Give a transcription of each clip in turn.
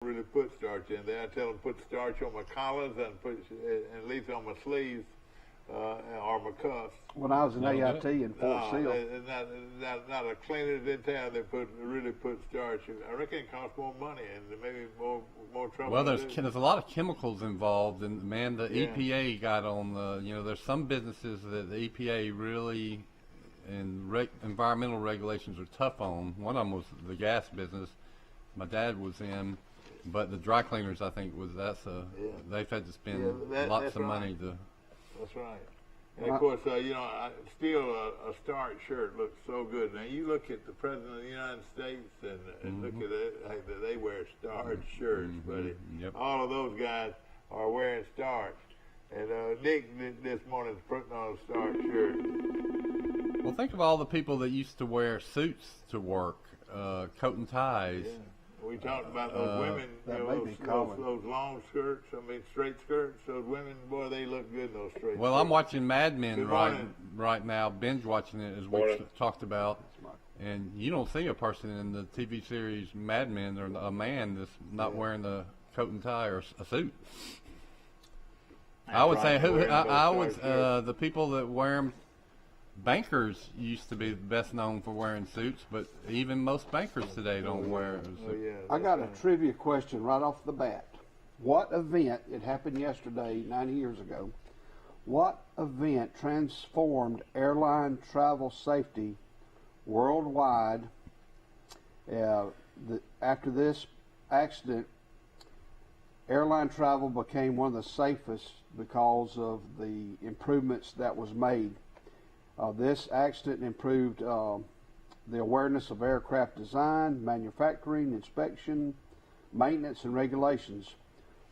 really put starch in there. I tell them put starch on my collars and put at least on my sleeves or my cuffs. When I was in AIT in Fort Sill. Not a cleaners in town that really put starch. I reckon it costs more money and maybe more trouble. Well, there's a lot of chemicals involved, and man, the EPA got on the. There's some businesses that the EPA really and environmental regulations are tough on. One of them was the gas business. My dad was in, but the dry cleaners, I think, they've had to spend lots of money to. That's right. And of course, still a starch shirt looks so good. Now you look at the President of the United States and look at it, they wear starch shirts, buddy. Yep. All of those guys are wearing starch. And Nick this morning is putting on a starch shirt. Well, think of all the people that used to wear suits to work, coat and ties. Yeah. We talked about those women, those long skirts, straight skirts. Those women, boy, they look good in those straight skirts. I'm watching Mad Men right now, binge watching it, as we talked about. And you don't see a person in the TV series Mad Men or a man that's not wearing a coat and tie or a suit. I would say the people that wear them. Bankers used to be best known for wearing suits, but even most bankers today don't wear a suit. I got a trivia question right off the bat. What event, it happened yesterday, 90 years ago, what event transformed airline travel safety worldwide? After this accident, airline travel became one of the safest because of the improvements that was made. This accident improved the awareness of aircraft design, manufacturing, inspection, maintenance, and regulations.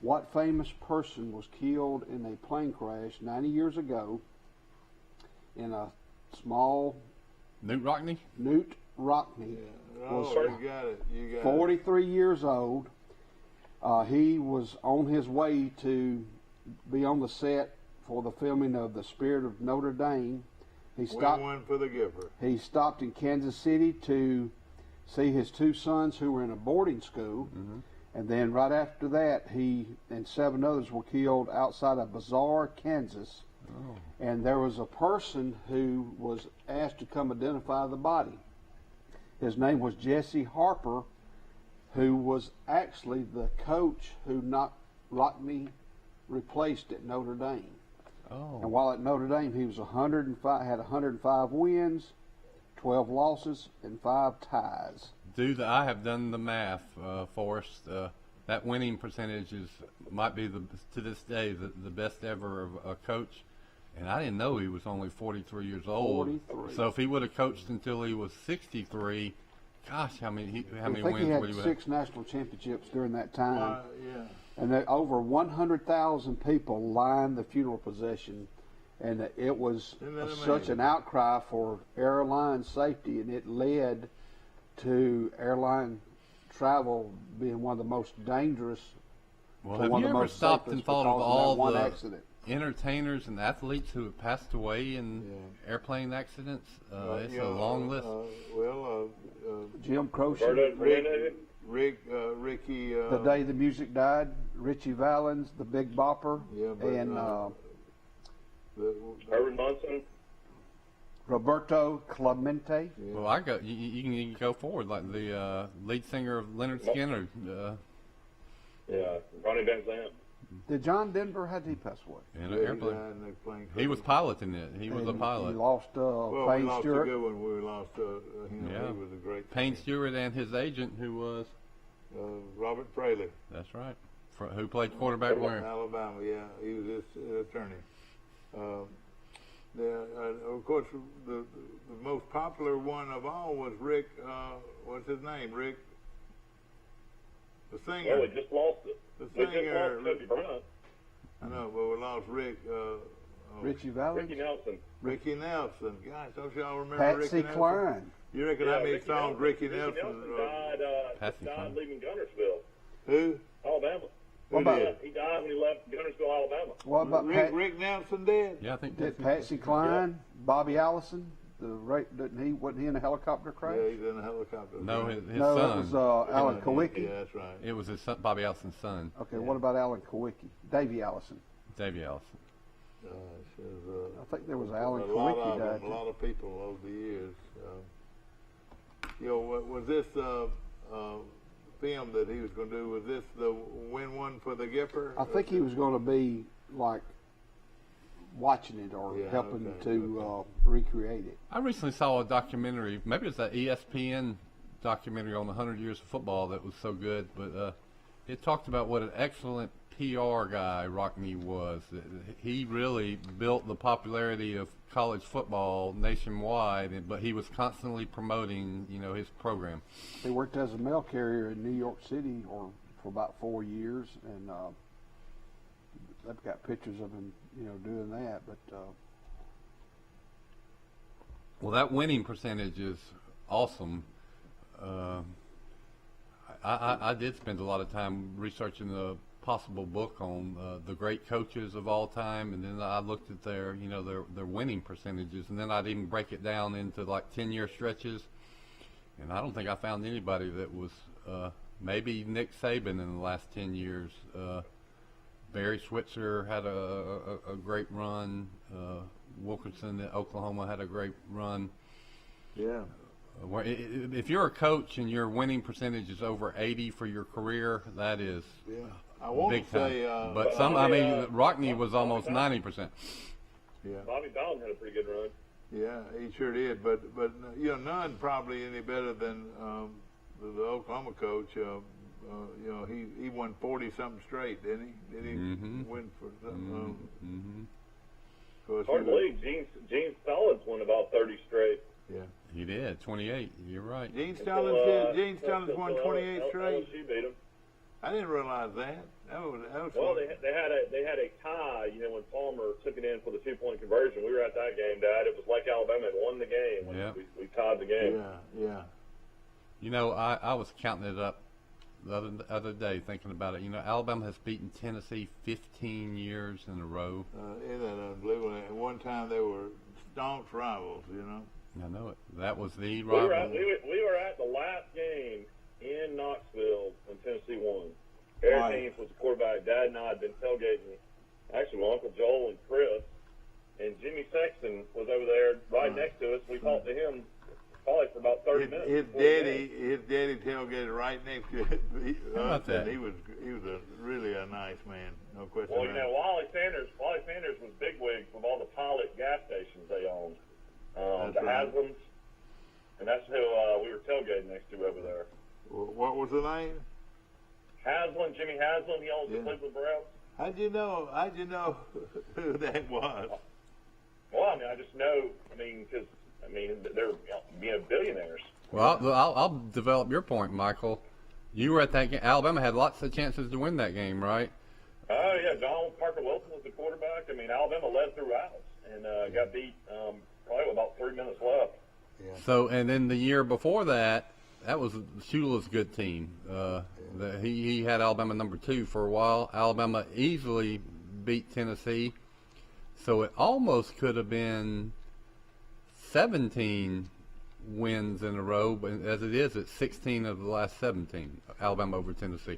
What famous person was killed in a plane crash 90 years ago in a small... Newt Rockney? Newt Rockney was you got it. 43 years old. He was on his way to be on the set for the filming of The Spirit of Notre Dame. He stopped. One for the giver. He stopped in Kansas City to see his two sons who were in a boarding school, and then right after that, he and 7 others were killed outside of Bazaar, Kansas. Oh. And there was a person who was asked to come identify the body. His name was Jesse Harper, who was actually the coach who Rockney replaced at Notre Dame. Oh. And while at Notre Dame, he was 105, had 105 wins, 12 losses, and 5 ties. Dude, I have done the math, Forrest. That winning percentage might be to this day the best ever of a coach. And I didn't know he was only 43 years old. 43. So if he would have coached until he was 63, gosh, how many wins would he have? I think he had 6 national championships during that time. Yeah. And over 100,000 people lined the funeral procession, and it was such an outcry for airline safety, and it led to airline travel being one of the most dangerous. Well, have you ever stopped and thought of all the entertainers and athletes who have passed away in airplane accidents? It's a long list. Jim Croce. Ricky. The Day the Music Died. Richie Valens, the Big Bopper, and Herman Munson. Roberto Clemente. Yeah. Well, you can go forward like the lead singer of Leonard Skinner. Ronnie Van Zant. Did John Denver, how did he pass away? In an airplane. He was piloting it. He was a pilot. He lost Payne Stewart. We lost a good one. We lost him. Yeah. He was a great Payne Stewart and his agent, who was Robert Fraley. That's right. Who played quarterback where? Alabama. Yeah, he was his attorney. Of course, the most popular one of all was Rick. What's his name? Rick. The singer. Well, we just lost it. The singer. Bryant. I know, but we lost Rick. Richie Valens. Ricky Nelson. Gosh, don't y'all remember Patsy Ricky Nelson? Cline. You reckon how many songs Ricky Nelson died leaving Gunnersville. Who? Alabama. What about he died when he left Gunnersville, Alabama. What about Rick Nelson dead? Yeah, I think did Patsy Cline, Bobby Allison, wasn't he in a helicopter crash? Yeah, he's in a helicopter. No, right? his No, son. that was Alan Kowicki. Yeah, that's right. It was his son, Bobby Allison's son, Okay, what about Alan Kowicki? Davey Allison. Davey Allison. I think there was Alan a lot Kowicki of died. them, a lot of people over the years. Was this film that he was going to do? Was this the win one for the Gipper? I think he was going to be like watching it or Yeah, helping okay, to recreate it. I recently saw a documentary. Maybe it was that ESPN documentary on the 100 Years of Football that was so good, but it talked about what an excellent PR guy Rockne was. He really built the popularity of college football nationwide, but he was constantly promoting, his program. He worked as a mail carrier in New York City for about 4 years, and I've got pictures of him, doing that. But Well, that winning percentage is awesome. I did spend a lot of time researching the possible book on the great coaches of all time, and then I looked at their winning percentages, and then I'd even break it down into like 10-year stretches, and I don't think I found anybody that was maybe Nick Saban in the last 10 years. Barry Switzer had a great run. Wilkinson at Oklahoma had a great run. Yeah. If you're a coach and your winning percentage is over 80 for your career, that is I won't big time. say, But Rockne was almost 90%. yeah, Bobby Bowden had a pretty good run. yeah, he sure did. But none probably any better than the Oklahoma coach. He won 40 something straight, didn't he? Did he win for something? Of course, Hard to believe Gene Stallings won about 30 straight. Yeah. He did 28. You're right. Gene Stallings won 28 LSU straight. beat him. I didn't realize that. That was Well, they had a tie. When Palmer took it in for the 2-point conversion, we were at that game, Dad. It was like Alabama had won the game when we tied the game. Yeah. I was counting it up the other day, thinking about it. Alabama has beaten Tennessee 15 years in a row. Isn't that unbelievable? At one time they were staunch rivals. I know it. That was the We were rivalry. at the last game in Knoxville when Tennessee won. Eric Haynes was the quarterback. Dad and I had been tailgating. Actually, with Uncle Joel and Chris, and Jimmy Sexton was over there right next to us. We talked to him probably for about 30 minutes. His daddy tailgated right next to it. How about that? He was really a nice man, no question. Well, Wally Sanders was bigwig from all the pilot gas stations they owned. The Haslam's, and that's who we were tailgating next to over there. What was the name? Haslam, Jimmy Haslam. He owns the Cleveland Browns. How'd you know who that was? Well, I just know. Because they're billionaires. Well, I'll develop your point, Michael. You were at that game. Alabama had lots of chances to win that game, right? Oh, yeah. Donald Parker Wilson was the quarterback. Alabama led throughout and got beat probably with about 3 minutes left. Yeah. So, and then the year before that was Shula's good team. He had Alabama number 2 for a while. Alabama easily beat Tennessee. So it almost could have been 17 wins in a row, but as it is, it's 16 of the last 17. Alabama over Tennessee.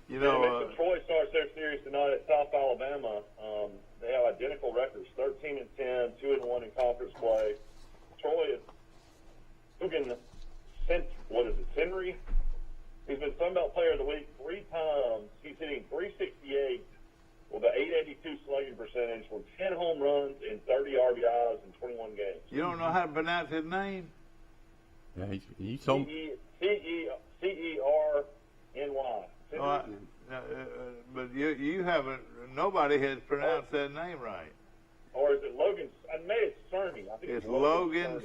Yeah. So Troy starts their series tonight at South Alabama. They have identical records: 13-10, 2-1 in conference play. Troy is looking Henry. He's been Sun Belt Player of the Week 3 times. He's hitting .368 with an .882 slugging percentage with 10 home runs and 30 RBIs in 21 games. You don't know how to pronounce his name? Yeah, he told C-E-R-N-Y. But you haven't. Nobody has pronounced that name right. Or is it Logan? I made it Cerny. I think It's Logan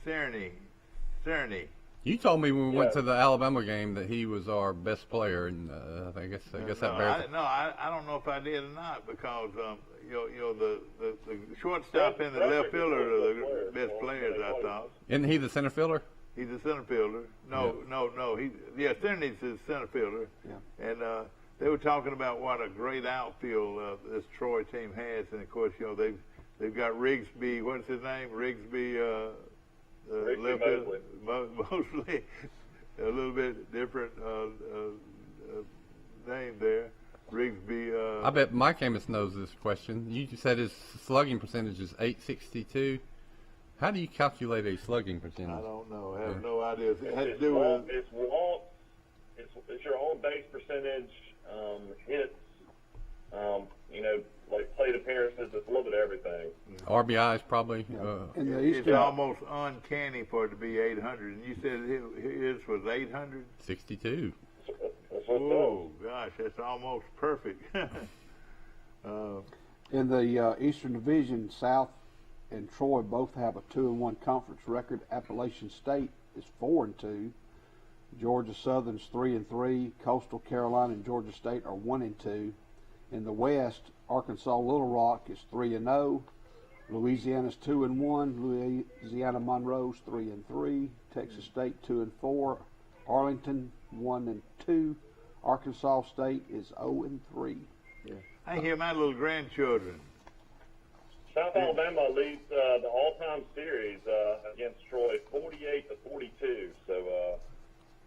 Cerny. You told me when we went to the Alabama game that he was our best player, and I guess that bears. I don't know if I did or not because the shortstop and the left fielder are the best players, I thought. Isn't he the center fielder? He's a center fielder. No. Cerny's the center fielder. Yeah. And they were talking about what a great outfield this Troy team has, and of course, they've They've got Rigsby. What's his name? Rigsby. Mosley. Mostly a little bit different name there. Rigsby. I bet Mike Amos knows this question. You said his slugging percentage is .862. How do you calculate a slugging percentage? I don't know. I have no idea. It has to It's do with. It's walks. It's your on base percentage, hits. Like plate appearances. It's a little bit of everything. RBIs probably. In the It's Eastern, almost uncanny for it to be 800. And you said his was 800. 62. That's what it Oh gosh, that's almost perfect. in the Eastern Division, South and Troy both have a 2-1 conference record. Appalachian State is 4-2. Georgia Southern's 3-3. Coastal Carolina and Georgia State are 1-2. In the West, Arkansas Little Rock is 3-0. Louisiana's 2-1. Louisiana Monroe's 3-3. Texas State 2-4. Arlington 1-2. Arkansas State is 0-3. I hear my little grandchildren. South Alabama leads the all-time series against Troy, 48-42. So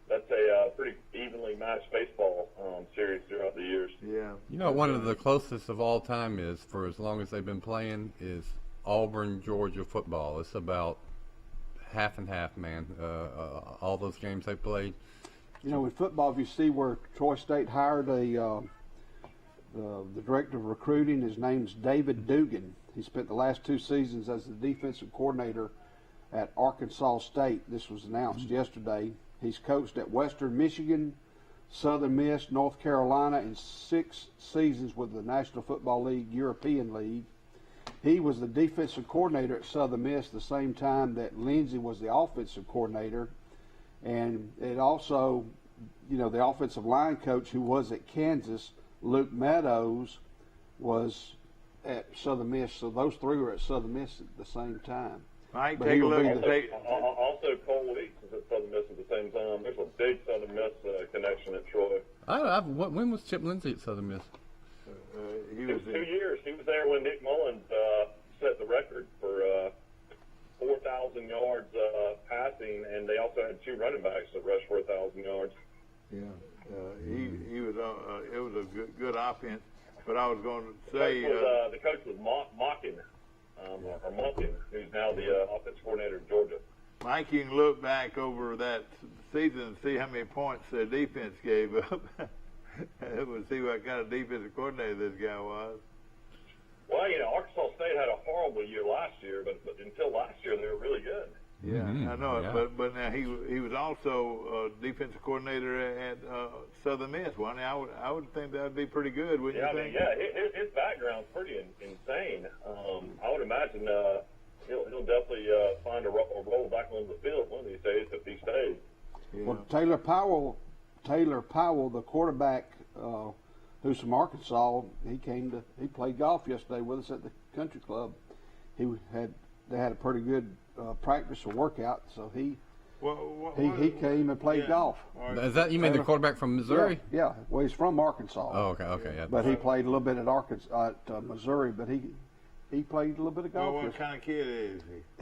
that's a pretty evenly matched baseball series throughout the years. Yeah. You know, one of the closest of all time is, for as long as they've been playing, is Auburn, Georgia football. It's about half and half, man. All those games they played. You know, in football, if you see where Troy State hired the director of recruiting, his name's David Dugan. He spent the last 2 seasons as the defensive coordinator at Arkansas State. This was announced yesterday. He's coached at Western Michigan, Southern Miss, North Carolina, and 6 seasons with the National Football League, European League. He was the defensive coordinator at Southern Miss the same time that Lindsey was the offensive coordinator. And it also, you know, the offensive line coach who was at Kansas, Luke Meadows, was at Southern Miss. So those 3 were at Southern Miss at the same time. Mike, But take he a will look. be And the- take, Also, Cole Weeks is at Southern Miss at the same time. There's a big Southern Miss connection at Troy. When was Chip Lindsey at Southern Miss? he It was was 2 years. He was there when Nick Mullins set the record for 4,000 yards passing, and they also had 2 running backs that rushed for 1,000 yards. Yeah. He was. It was a good offense. But I was going to say. The coach was Mockin, who's now the offensive coordinator of Georgia. Mike, you can look back over that season and see how many points the defense gave up. We'll see what kind of defensive coordinator this guy was. Well, Arkansas State had a horrible year last year, but until last year they were really good. Yeah, I know it. Yeah. But now he was also defensive coordinator at Southern Miss. Well, I would think that would be pretty good, wouldn't you think? His background's pretty insane. I would imagine he'll definitely find a roll back on the field one of these days if he stays. Yeah. Well, Taylor Powell, the quarterback who's from Arkansas, he played golf yesterday with us at the country club. They had a pretty good practice or workout, so he came and played golf. Is that, you mean the quarterback from Missouri? Yeah. Well, he's from Arkansas. Oh, okay, yeah. But he played a little bit at Missouri, but he played a little bit of golf. Well, what kind of kid is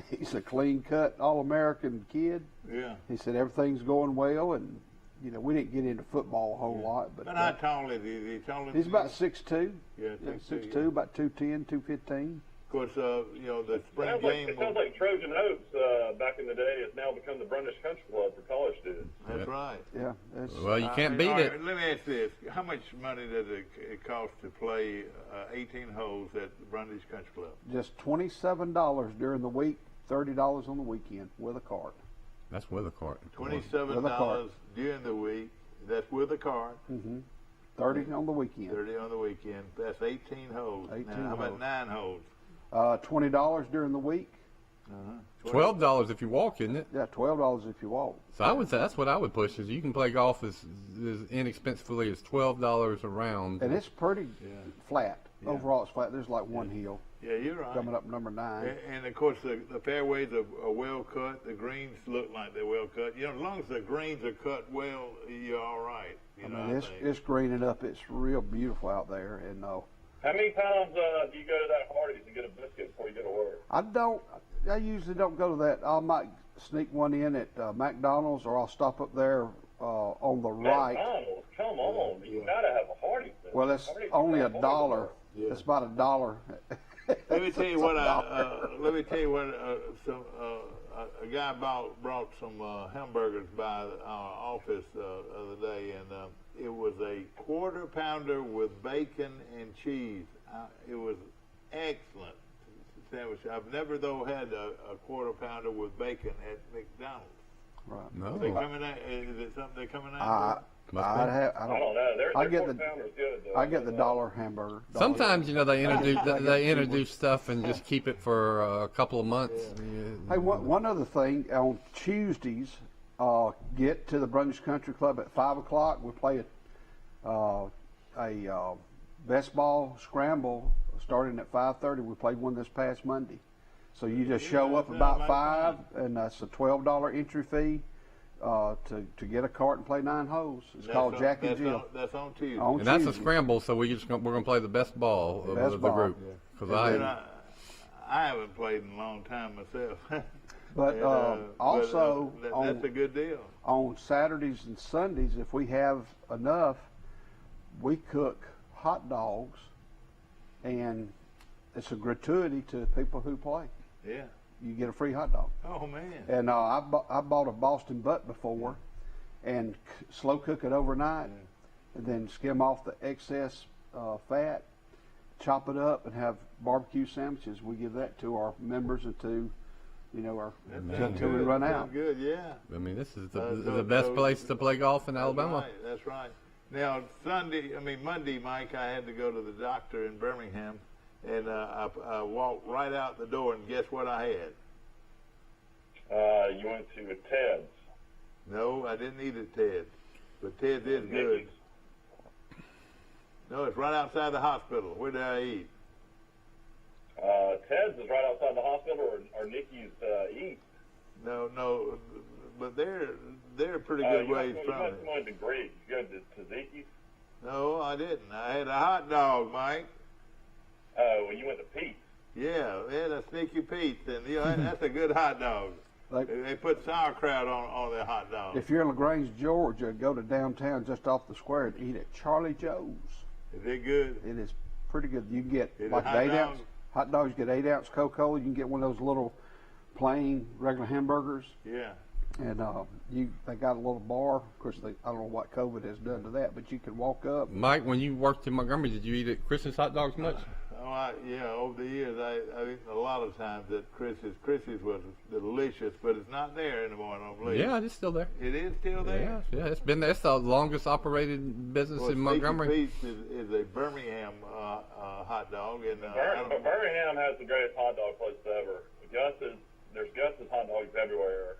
he? He's a clean-cut, all-American kid. Yeah. He said everything's going well, and we didn't get into football a whole lot. But how tall is he? Is he taller than he's you? about 6'2". Yeah, 6'2", about 210, 215. Of course, the spring game. It sounds like Trojan Oaks back in the day has now become the Brundish Country Club for college students. That's right. Yeah. Well, you can't beat all it. right, let me ask this: how much money does it cost to play 18 holes at the Brundish Country Club? Just $27 during the week, $30 on the weekend with a cart. That's with a cart. $27 during the week. That's with a cart. Mm-hmm. 30 on the weekend. 30 on the weekend. That's 18 holes. 18 now, how about holes. 9 holes? $20 during the week. $12 if you walk, isn't it? Yeah, $12 if you walk. So I would say that's what I would push, is you can play golf as inexpensively as $12 a round. And it's pretty flat. Yeah. Overall, it's flat. There's like one hill Yeah, you're right. coming up number 9. And of course, the fairways are well cut. The greens look like they're well cut. As long as the greens are cut well, you're all right. I think. It's greening up. It's real beautiful out there. And How How many times do you go to that Hardee's and get a biscuit before you go to work? I usually don't go to that. I might sneak one in at McDonald's, or I'll stop up there on the right. McDonald's, come on. You gotta have a Hardee's. Well, it's Hardee's only got $1. Yeah. It's about $1. Let me tell you what. A guy brought some hamburgers by our office the other day, and it was a quarter pounder with bacon and cheese. It was excellent sandwich. I've never though had a quarter pounder with bacon at McDonald's. Right. No. They coming out? Is it something they're coming out? Must be. I don't know. I Their get pork the- pounder's good, though. I get the dollar hamburger. Sometimes they introduce stuff and just keep it for a couple of months. Yeah. Hey, one other thing. On Tuesdays, get to the Brunswick Country Club at 5 o'clock. We play a best ball scramble starting at 5:30. We played one this past Monday. So you just show up about 5, and that's a $12 entry fee to get a cart and play 9 holes. It's called Jack and Jill. That's on Tuesday. On And that's a Tuesday. scramble, so we're gonna play the best ball of the ball. group. Yeah. Because I haven't played in a long time myself. But And, also that's a good deal. on Saturdays and Sundays, if we have enough, we cook hot dogs, and it's a gratuity to people who play. Yeah. You get a free hot dog. Oh man. And I bought a Boston butt before, and slow cook it overnight, and then skim off the excess fat, chop it up, and have barbecue sandwiches. We give that to our members and to, until we run out. Good, yeah. I mean, this is the best place to play golf in Alabama. That's right. Now Monday, Mike, I had to go to the doctor in Birmingham, and I walked right out the door, and guess what I had? You went to Ted's. No, I didn't eat at Ted's, but Ted's is good. Mickey's. No, it's right outside the hospital. Where did I eat? Ted's is right outside the hospital, or Nikki's east. No, but they're pretty good ways You from must it. have went to Greek. You go to Zeke's? No, I didn't. I had a hot dog, Mike. Oh, well, you went to Pete's. Yeah, they had a Sneaky Pete's, and that's a good hot dog. They put sauerkraut on their hot dog. If you're in LaGrange, Georgia, go to downtown just off the square and eat at Charlie Joe's. Is it good? It is pretty good. You can get Is it like hot 8 dog? ounce hot dogs. You get 8 ounce Coca-Cola. You can get one of those little plain regular hamburgers, Yeah. and they got a little bar. Of course, I don't know what COVID has done to that, but you can walk up. Mike, when you worked in Montgomery, did you eat at Chris's hot dogs much? Over the years, I eaten a lot of times at Chris's. Chris's was delicious, but it's not there anymore, I don't believe. Yeah, it's still there. It is still there? Yeah, it's been there. It's the longest operated business Well, in Montgomery. Sneaky Pete's is a Birmingham hot dog. And But Birmingham has the greatest hot dog place ever. There's Gus's hot dogs everywhere.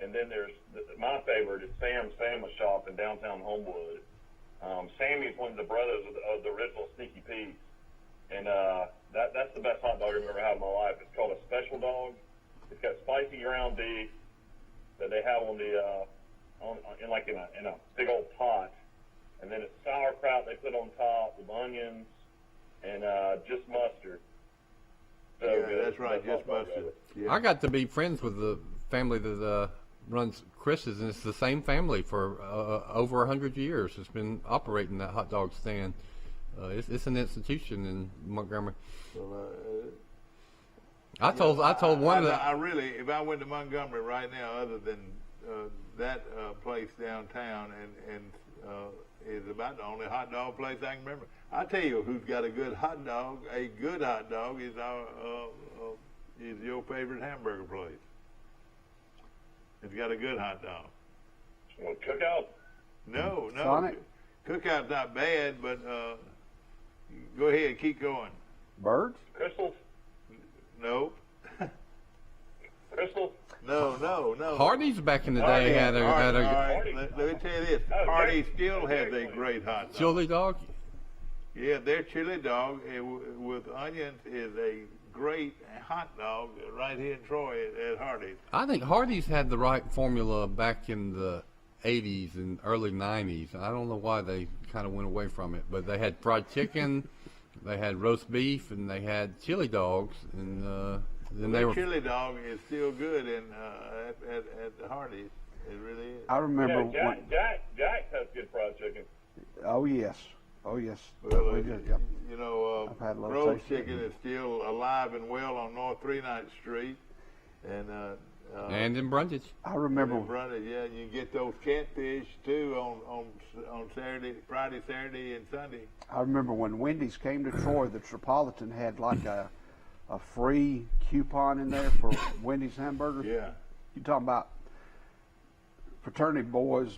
And then there's, my favorite is Sam's Sandwich Shop in downtown Homewood. Sammy's one of the brothers of the original Sneaky Pete's. And that's the best hot dog I've ever had in my life. It's called a special dog. It's got spicy ground beef that they have on the in a big old pot, and then it's sauerkraut they put on top with onions and just mustard. So yeah, good. that's right, Best just hot dog mustard. ever. Yeah. I got to be friends with the family that runs Chris's, and it's the same family for over 100 years. It's been operating that hot dog stand. It's an institution in Montgomery. Well, I told one of the. I really, if I went to Montgomery right now, other than that place downtown, and is about the only hot dog place I can remember. I tell you, who's got a good hot dog? A good hot dog is is your favorite hamburger place. It's got a good hot dog. Well, Cookout. No. Sonic? Cookout's not bad, but go ahead, keep going. Birds? Crystals. Nope. Crystals. No. Hardee's back in the day had a All right, let me tell you this. Oh, Hardee's great. still has a Great. great hot dog. chili dog. Yeah, their chili dog with onions is a great hot dog right here in Troy at Hardee's. I think Hardee's had the right formula back in the 80s and early 90s. I don't know why they kind of went away from it, but they had fried chicken, They had roast beef and they had chili dogs, and then they were. Chili dog is still good at the Hardee's. It really is. I remember. Jack has good fried chicken. Oh yes. Well, Yep. you know, I've had a little roast taste of chicken is still alive and well on North 39th Street, And in Brundage. I remember. Yeah, you get those catfish too on Friday, Saturday, and Sunday. I remember when Wendy's came to Troy, the Tripolitan had like a free coupon in there for Wendy's hamburgers. Yeah. You talking about fraternity boys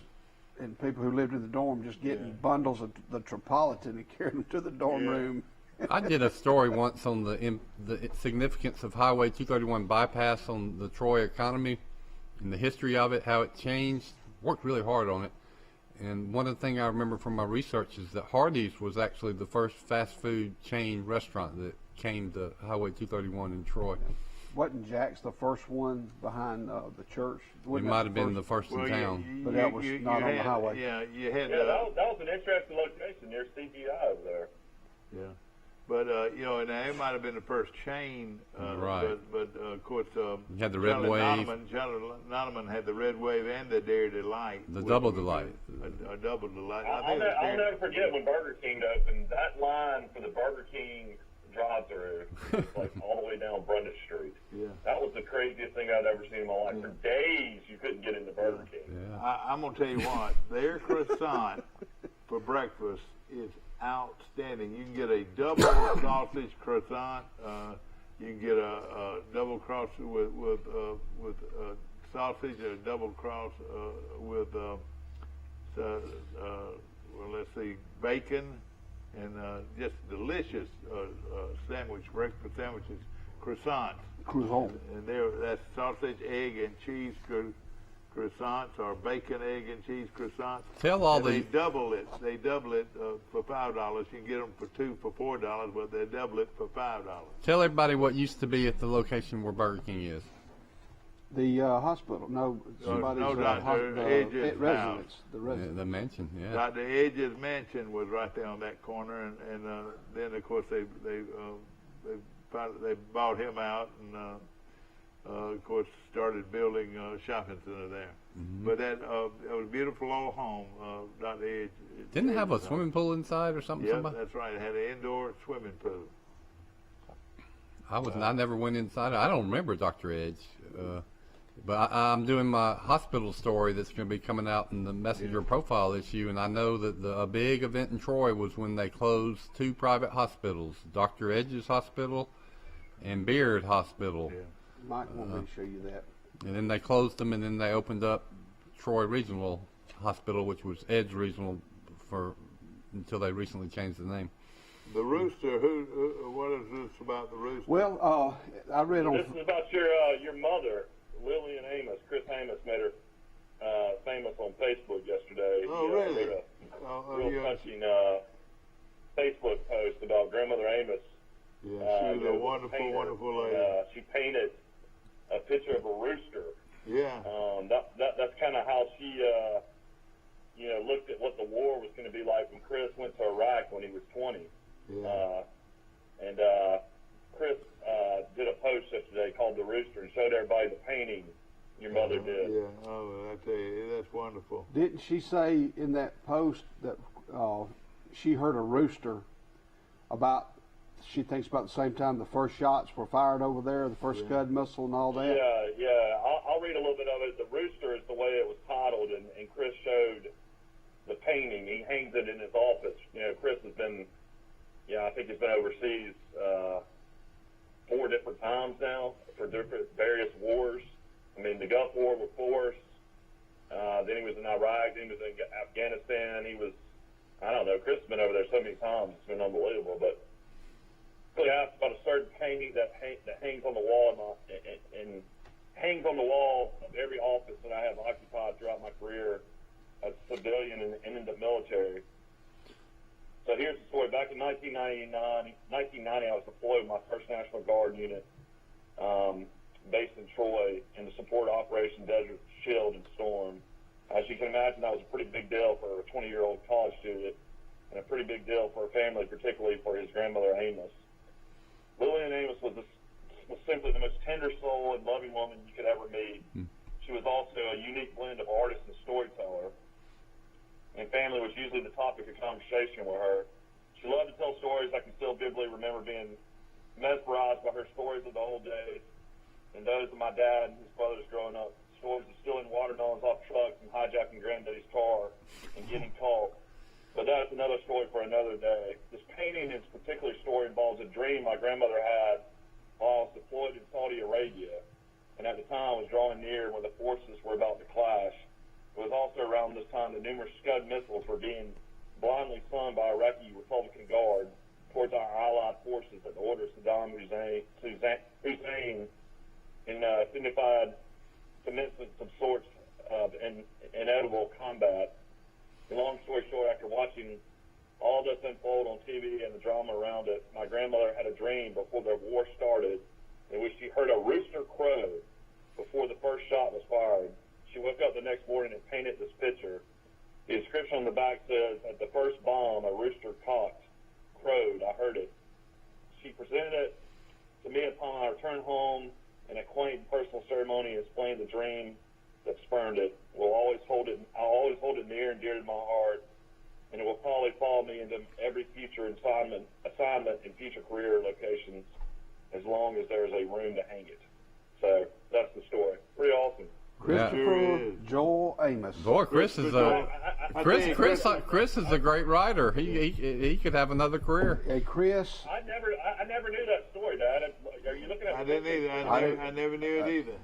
and people who lived in the dorm just getting bundles of the Tripolitan and carrying them to the dorm room. I did a story once on the significance of Highway 231 bypass on the Troy economy and the history of it, how it changed. Worked really hard on it. And one of the things I remember from my research is that Hardee's was actually the first fast food chain restaurant that came to Highway 231 in Troy. Wasn't Jack's the first one behind the church? It might have been the first in town. But that was not on the highway. Yeah, you had. That was an interesting location near CGI over there. Yeah, but you know, and it might have been the first chain. Right. But of course, you had the Red Charlie Wave. Charlie Nonaman had the Red Wave and the Dairy Delight. The Double Delight. A Double Delight. I'll never forget when Burger King opened. That line for the Burger King drive-through was like all the way down Brundage Street. Yeah. That was the craziest thing I'd ever seen in my life. For days, you couldn't get into Burger King. Yeah. I'm gonna tell you what, their croissant for breakfast is outstanding. You can get a double sausage croissant. You can get a double cross with sausage, a double cross with let's see, bacon, and just delicious sandwich, breakfast sandwiches, croissants. And that's sausage, egg, and cheese croissants, or bacon, egg, and cheese croissants. They double it. They double it for $5. You can get them for two for $4, but they double it for $5. Tell everybody what used to be at the location where Burger King is. The hospital. No, somebody's Dr. Edge's residence. The Yeah, residence. the mansion, yeah. Dr. Edge's mansion was right there on that corner, and then of course they bought him out, and of course started building a shopping center there. Mm-hmm. But that it was a beautiful old home. Dr. Edge Didn't it have a swimming pool inside or something? Yeah, that's right. It had an indoor swimming pool. I never went inside. I don't remember Dr. Edge. But I'm doing my hospital story that's going to be coming out in the Messenger profile issue, and I know that a big event in Troy was when they closed two private hospitals, Dr. Edge's Hospital and Beard Hospital. Yeah. Mike wanted me to show you that. And then they closed them, and then they opened up Troy Regional Hospital, which was Edge Regional until they recently changed the name. The rooster. What is this about the rooster? Well, I read on. This is about your mother, Lillian Amos. Chris Amos made her famous on Facebook yesterday. Oh, really? Wrote a real touching Facebook post about Grandmother Amos. Yeah, she was a wonderful, wonderful lady. She painted a picture of a rooster. Yeah. That's kind of how she, looked at what the war was going to be like when Chris went to Iraq when he was 20. Yeah. And Chris did a post yesterday called The Rooster and showed everybody the painting your mother did. Yeah. Oh, I tell you, that's wonderful. Didn't she say in that post that she heard a rooster she thinks about the same time the first shots were fired over there, the first Scud missile and all that? Yeah. I'll read a little bit of it. The Rooster is the way it was titled, and Chris showed the painting. He hangs it in his office. Chris has been, I think he's been overseas 4 different times now for various wars. I mean, the Gulf War with force. Then he was in Iraq. Then he was in Afghanistan. Chris has been over there so many times. It's been unbelievable. But really asked about a certain painting that hangs on the wall and hangs on the wall of every office that I have occupied throughout my career as a civilian and in the military. So here's the story. Back in 1990, I was deployed with my 1st National Guard unit based in Troy in the support Operation Desert Shield and Storm. As you can imagine, that was a pretty big deal for a 20-year-old college student. and a pretty big deal for her family, particularly for his grandmother Amos. Lillian Amos was simply the most tender soul and loving woman you could ever meet. She was also a unique blend of artist and storyteller, and family was usually the topic of conversation with her. She loved to tell stories. I can still vividly remember being mesmerized by her stories of the old days and those of my dad and his brothers growing up. Stories of stealing watermelons off trucks and hijacking Granddaddy's car and getting caught. But that's another story for another day. This painting, in this particular story, involves a dream my grandmother had while I was deployed in Saudi Arabia, and at the time was drawing near where the forces were about to clash. It was also around this time that numerous Scud missiles were being blindly flung by Iraqi Republican Guard towards our allied forces at the order of Saddam Hussein in signified commencement of sorts of inevitable combat. And long story short, after watching all this unfold on TV and the drama around it, my grandmother had a dream before the war started in which she heard a rooster crow before the first shot was fired. She woke up the next morning and painted this picture. The inscription on the back says, "At the first bomb, a rooster cocked, crowed, I heard it." She presented it to me upon our return home in a quaint personal ceremony and explained the dream that spurned it. I'll always hold it near and dear to my heart, and it will probably follow me into every future assignment in future career locations as long as there's a room to hang it. So that's the story. Pretty awesome. Christopher Joel Amos. Boy, Chris is a great writer. He could have another career. Hey, Chris. I never knew that story, Dad. Are you looking at? I didn't either. I never knew it either.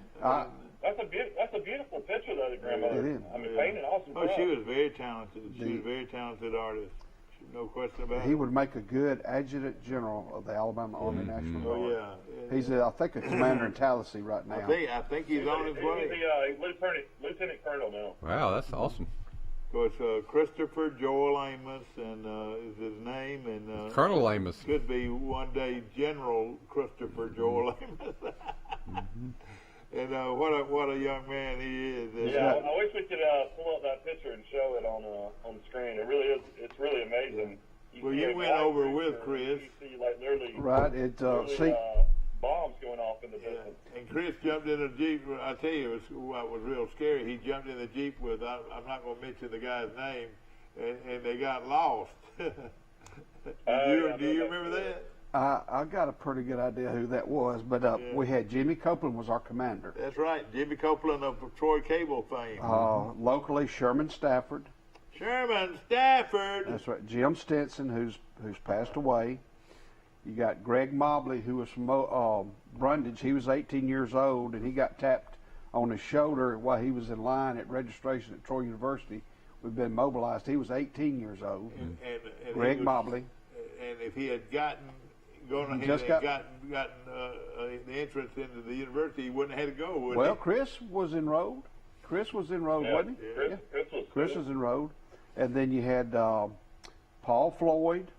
That's a beautiful picture, though, the grandmother. It is. I mean, painting awesome. Oh, she was very talented. She was a very talented artist. No question about it. He would make a good adjutant general of the Alabama Army National Guard. Oh yeah. He's, I think, a commander in Tallahassee right now. I think he's on his way. He's lieutenant colonel now. Wow, that's awesome. So it's Christopher Joel Amos, and is his name, and Colonel Amos. Could be one day General Christopher Joel Amos. And what a young man he is. Yeah, I wish we could pull up that picture and show it on the screen. It really is. It's really amazing. You went over with Chris. You see, like, literally, right. bombs going off in the distance. And Chris jumped in a Jeep. I tell you, what was real scary. He jumped in the Jeep with, I'm not going to mention the guy's name, and they got lost. Do you remember that? I got a pretty good idea who that was, but we had Jimmy Copeland was our commander. That's right, Jimmy Copeland of Troy Cable fame. Locally, Sherman Stafford. Sherman Stafford. That's right. Jim Stinson, who's passed away. You got Greg Mobley, who was from Brundage. He was 18 years old, and he got tapped on his shoulder while he was in line at registration at Troy University. We've been mobilized. He was 18 years old. And Greg Mobley. And if he had gotten the entrance into the university, he wouldn't have had to go, would he? Well, Chris was enrolled. Wasn't he? Yeah. Chris was enrolled. And then you had Paul Floyd.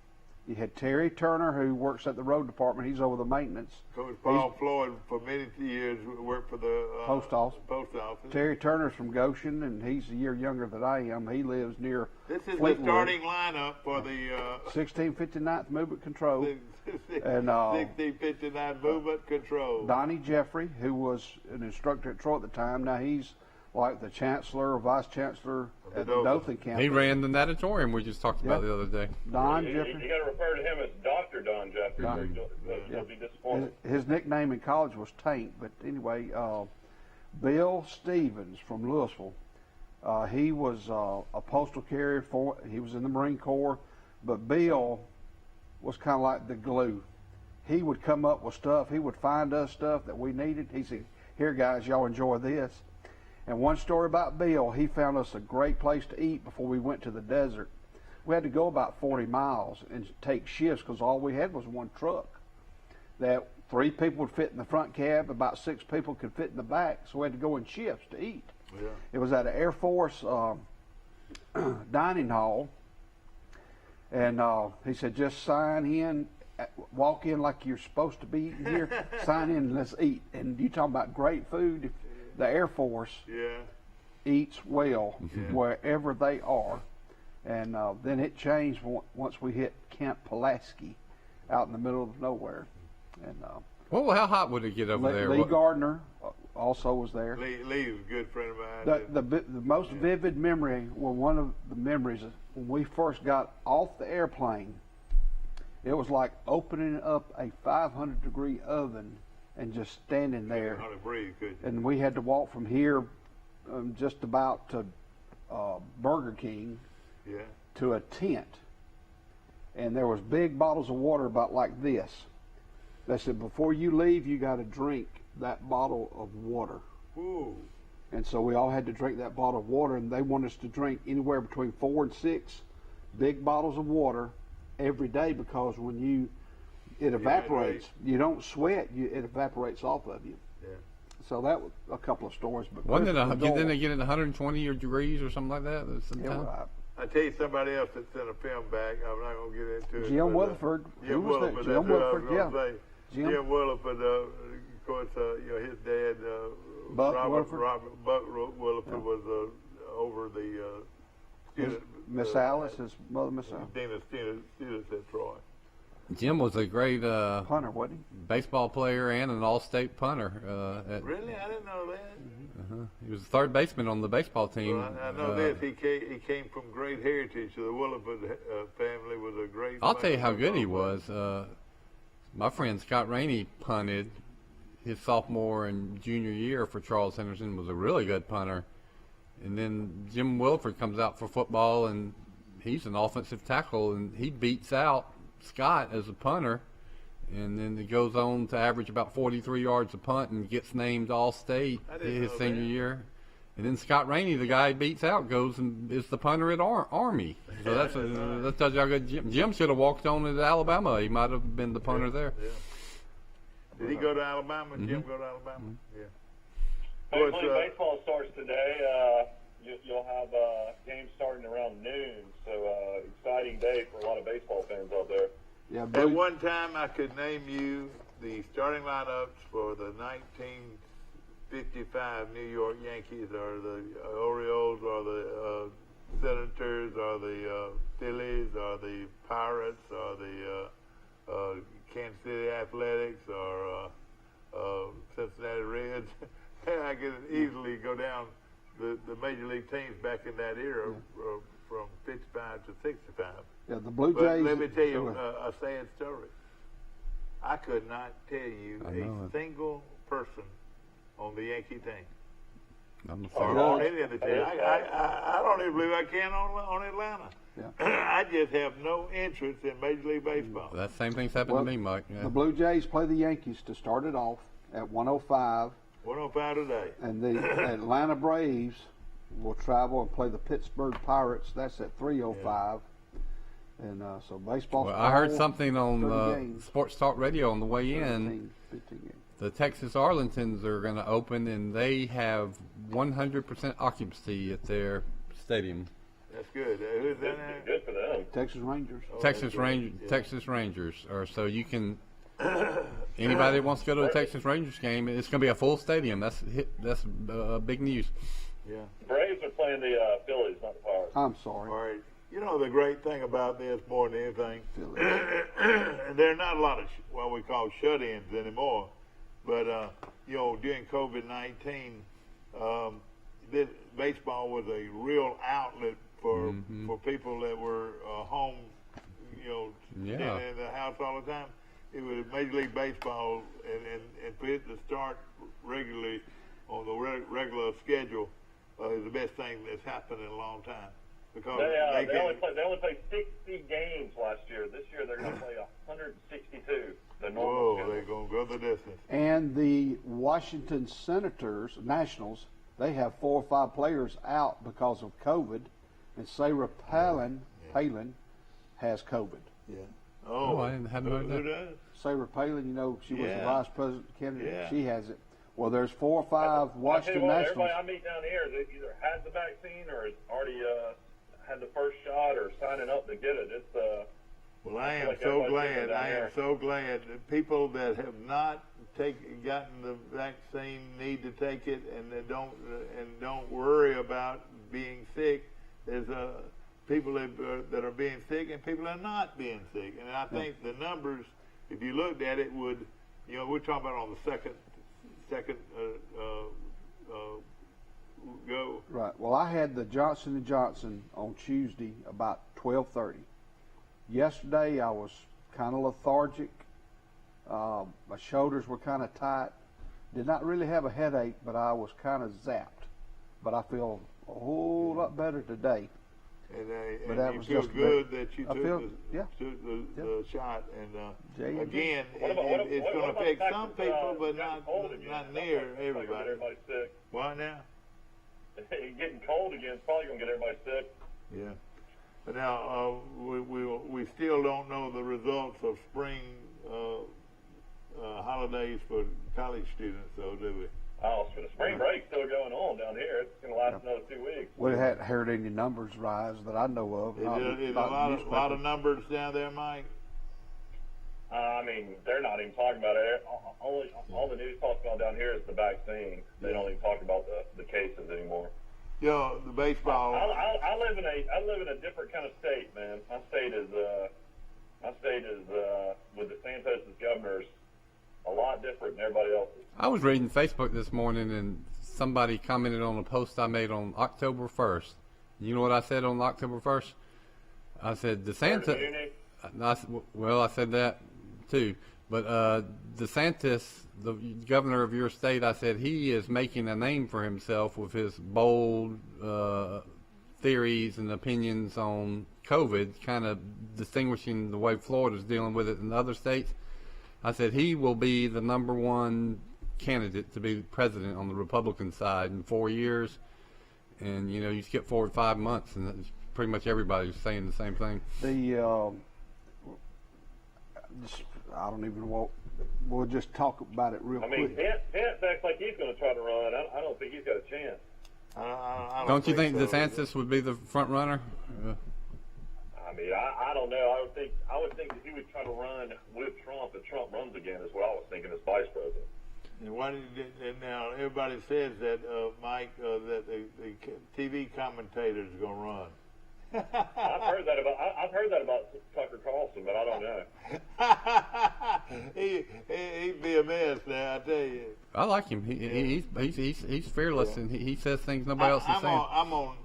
You had Terry Turner, who works at the road department. He's over the maintenance. Coach Paul Floyd, for many years, worked for the post office. Terry Turner's from Goshen, and he's a year younger than I am. He lives near This is Fleetwood. the starting lineup for the 1659th Movement Control. And 1659 Movement Control. Donnie Jeffrey, who was an instructor at Troy at the time. Now he's like the chancellor or vice chancellor at the Dothan campus. He ran the natatorium we just talked about the other day. Don Jeffrey. You got to refer to him as Dr. Don Jeffrey. You'll be disappointed. His nickname in college was Tank, but anyway, Bill Stevens from Louisville. He was a postal carrier he was in the Marine Corps, but Bill was kind of like the glue. He would come up with stuff. He would find us stuff that we needed. He said, "Here, guys, y'all enjoy this." And one story about Bill, he found us a great place to eat before we went to the desert. We had to go about 40 miles and take shifts because all we had was one truck. That 3 people would fit in the front cab, about 6 people could fit in the back, so we had to go in shifts to eat. Yeah. It was at an Air Force dining hall, and he said, "Just sign in, walk in like you're supposed to be eating here, sign in and let's eat." And you talking about great food. The Air Force eats well wherever they are. And then it changed once we hit Camp Pulaski out in the middle of nowhere. And Well, how hot would it get over there? Lee Gardner also was there. Lee is a good friend of mine. The most vivid memory, well, one of the memories is when we first got off the airplane, it was like opening up a 500-degree oven and just standing there. Hardly breathe, could you? And we had to walk from here just about to Burger King Yeah. to a tent. And there was big bottles of water about like this. They said, before you leave, you got to drink that bottle of water. Ooh. And so we all had to drink that bottle of water, and they wanted us to drink anywhere between 4 and 6 big bottles of water every day, because when it evaporates. You don't sweat, it evaporates off of you. Yeah. So that was a couple of stories. But Wasn't it? Chris Didn't they get it 120 degrees or something like that? yeah, right. I tell you somebody else that sent a film back. I'm not going to get into it. Jim but, Weatherford. Jim Who was that? Williford, Jim that's what I was Weatherford, gonna yeah. say. Jim? Jim Williford, of course, his dad, Buck Robert Williford? Williford, was over the student. Miss Alice, his mother, Miss Alice. Dean of students at Troy. Jim was a great Punter, wasn't baseball player and an all-state punter. Really? I didn't know that. He was the third baseman on the baseball team. Well, I know this. He came from great heritage. The Williford family was a great. I'll tell you how good he was. My friend Scott Rainey punted his sophomore and junior year for Charles Henderson, was a really good punter. And then Jim Wilford comes out for football, and he's an offensive tackle, and he beats out Scott as a punter. And then he goes on to average about 43 yards a punt and gets named All-State his senior year. And then Scott Rainey, the guy he beats out, goes and is the punter at Army. So that tells you how good Jim should have walked on at Alabama. He might have been the punter there. Yeah. Did he go to Alabama? Jim go to Alabama? Yeah. Hopefully baseball starts today. You'll have games starting around noon, so exciting day for a lot of baseball fans out there. Yeah, At one time, I could name you the starting lineups for the 1955 New York Yankees, or the Orioles, or the Senators, or the Phillies, or the Pirates, or the Kansas City Athletics, or Cincinnati Reds. I could easily go down the major league teams back in that era, from 55 to 65. Yeah, the Blue But Jays. let me tell you a sad story. I could not tell you a single person on the Yankee team. I'm Or on any of the teams. I don't even believe I can on Atlanta. Yeah. I just have no interest in Major League Baseball. That same thing's happened to me, Mike. Yeah. The Blue Jays play the Yankees to start it off at 105. 105 today. And the Atlanta Braves will travel and play the Pittsburgh Pirates. That's at 3:05. And so baseball. Well, I heard something on 30 games. Sports Talk Radio on the way in. 15 games. The Texas Arlingtons are going to open, and they have 100% occupancy at their stadium. That's good. Who's in there? Good for them. Texas Rangers. Texas Rangers. Or so you can. Anybody that wants to go to a Texas Rangers game, it's going to be a full stadium. That's big news. Yeah. Braves are playing the Phillies, not the Pirates. I'm sorry. All right. You know the great thing about this more than anything, Philly. there are not a lot of what we call shut-ins anymore, but during COVID-19, this baseball was a real outlet for people that were home, Yeah. in the house all the time. It was Major League Baseball, and for it to start regularly on the regular schedule is the best thing that's happened in a long time. Because they only played 60 games last year. This year they're going to play 162. The normal schedule. They're going to go the distance. And the Washington Senators, Nationals, they have 4 or 5 players out because of COVID. And Sarah Palin has COVID. Yeah. Oh, I hadn't heard Who that. does? Sarah Palin, she was the Yeah. vice president candidate. Yeah. She has it. Well, there's 4 or 5 I tell Washington you what, Nationals. everybody I meet down here, they either had the vaccine or has already had the first shot or signing up to get it. It's Well, I am like so everybody's glad. different down I am here. so glad that people that have not gotten the vaccine need to take it, and they don't worry about being sick. There's people that are being sick and people that are not being sick. And I think the numbers, if you looked at it, would, we're talking about on the second go. Right. Well, I had the Johnson & Johnson on Tuesday about 12:30. Yesterday, I was kind of lethargic. My shoulders were kind of tight. Did not really have a headache, but I was kind of zapped. But I feel a whole lot better today. And that you was feel just good that you took the the shot. And J&J. it's going to about affect the fact some that, people, but getting cold again? not That's near probably gonna everybody. get everybody sick. What now? Getting cold again is probably going to get everybody sick. Yeah. But now we still don't know the results of spring holidays for college students, though, do we? Oh, so the spring break's still going on down here. It's going to last another 2 weeks. We hadn't heard any numbers rise that I know of. Is a lot of numbers down there, Mike? I mean, they're not even talking about it. All the news talks about down here is the vaccine. They don't even talk about the cases anymore. The baseball. I live in a different kind of state, man. My state is with DeSantis as governor, a lot different than everybody else's. I was reading Facebook this morning, and somebody commented on a post I made on October 1st. You know what I said on October 1st? I said DeSantis. I said that too. But DeSantis, the governor of your state, I said he is making a name for himself with his bold theories and opinions on COVID, kind of distinguishing the way Florida's dealing with it in other states. I said he will be the number one candidate to be president on the Republican side in 4 years. And, you skip forward 5 months, and pretty much everybody's saying the same thing. I don't even know. We'll just talk about it real quick. I mean, Pence acts like he's going to try to run. I don't think he's got a chance. I don't you think so. DeSantis would be the front runner? I mean, I don't know. I would think that he would try to run with Trump if Trump runs again. Is what I was thinking as vice president. And now everybody says that Mike, that the TV commentators are going to run. I've heard that about Tucker Carlson, but I don't know. He'd be a mess now, I tell you. I like him. He's fearless, and he says things nobody else is saying. I'm on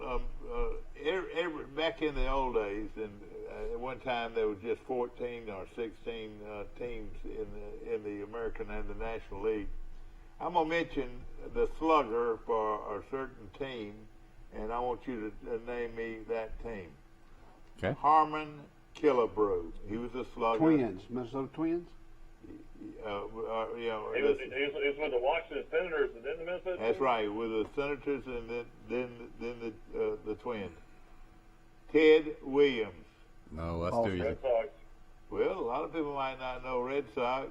back in the old days, and at one time there was just 14 or 16 teams in the American and the National League. I'm gonna mention the slugger for a certain team, and I want you to name me that team. Okay. Harmon Killebrew. He was a slugger. Twins, Minnesota Twins. He was with the Washington Senators and then the Minnesota. That's right, with the Senators and then the Twins. Ted Williams. No, that's too easy. Red Sox. Well, a lot of people might not know Red Sox.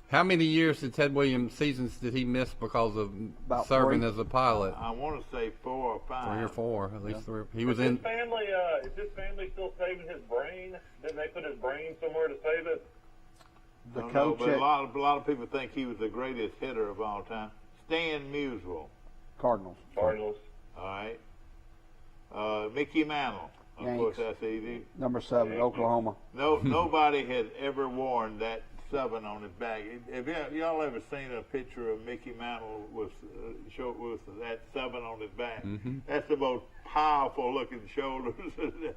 How many years did Ted Williams seasons did he miss because of About serving 3. as a pilot? I want to say 4 or 5. 3 or 4, at least 3. He Is was his in. family? Is his family still saving his brain? Didn't they put his brain somewhere to save it? The I don't coach know, but at a lot of people think he was the greatest hitter of all time. Stan Musial. Cardinals. Cardinals. All right. Mickey Mantle. Of Yanks. course, that's easy. Number 7, Oklahoma. Nobody has ever worn that 7 on his back. Have y'all ever seen a picture of Mickey Mantle with that 7 on his back? Mm-hmm. That's the most powerful looking shoulders that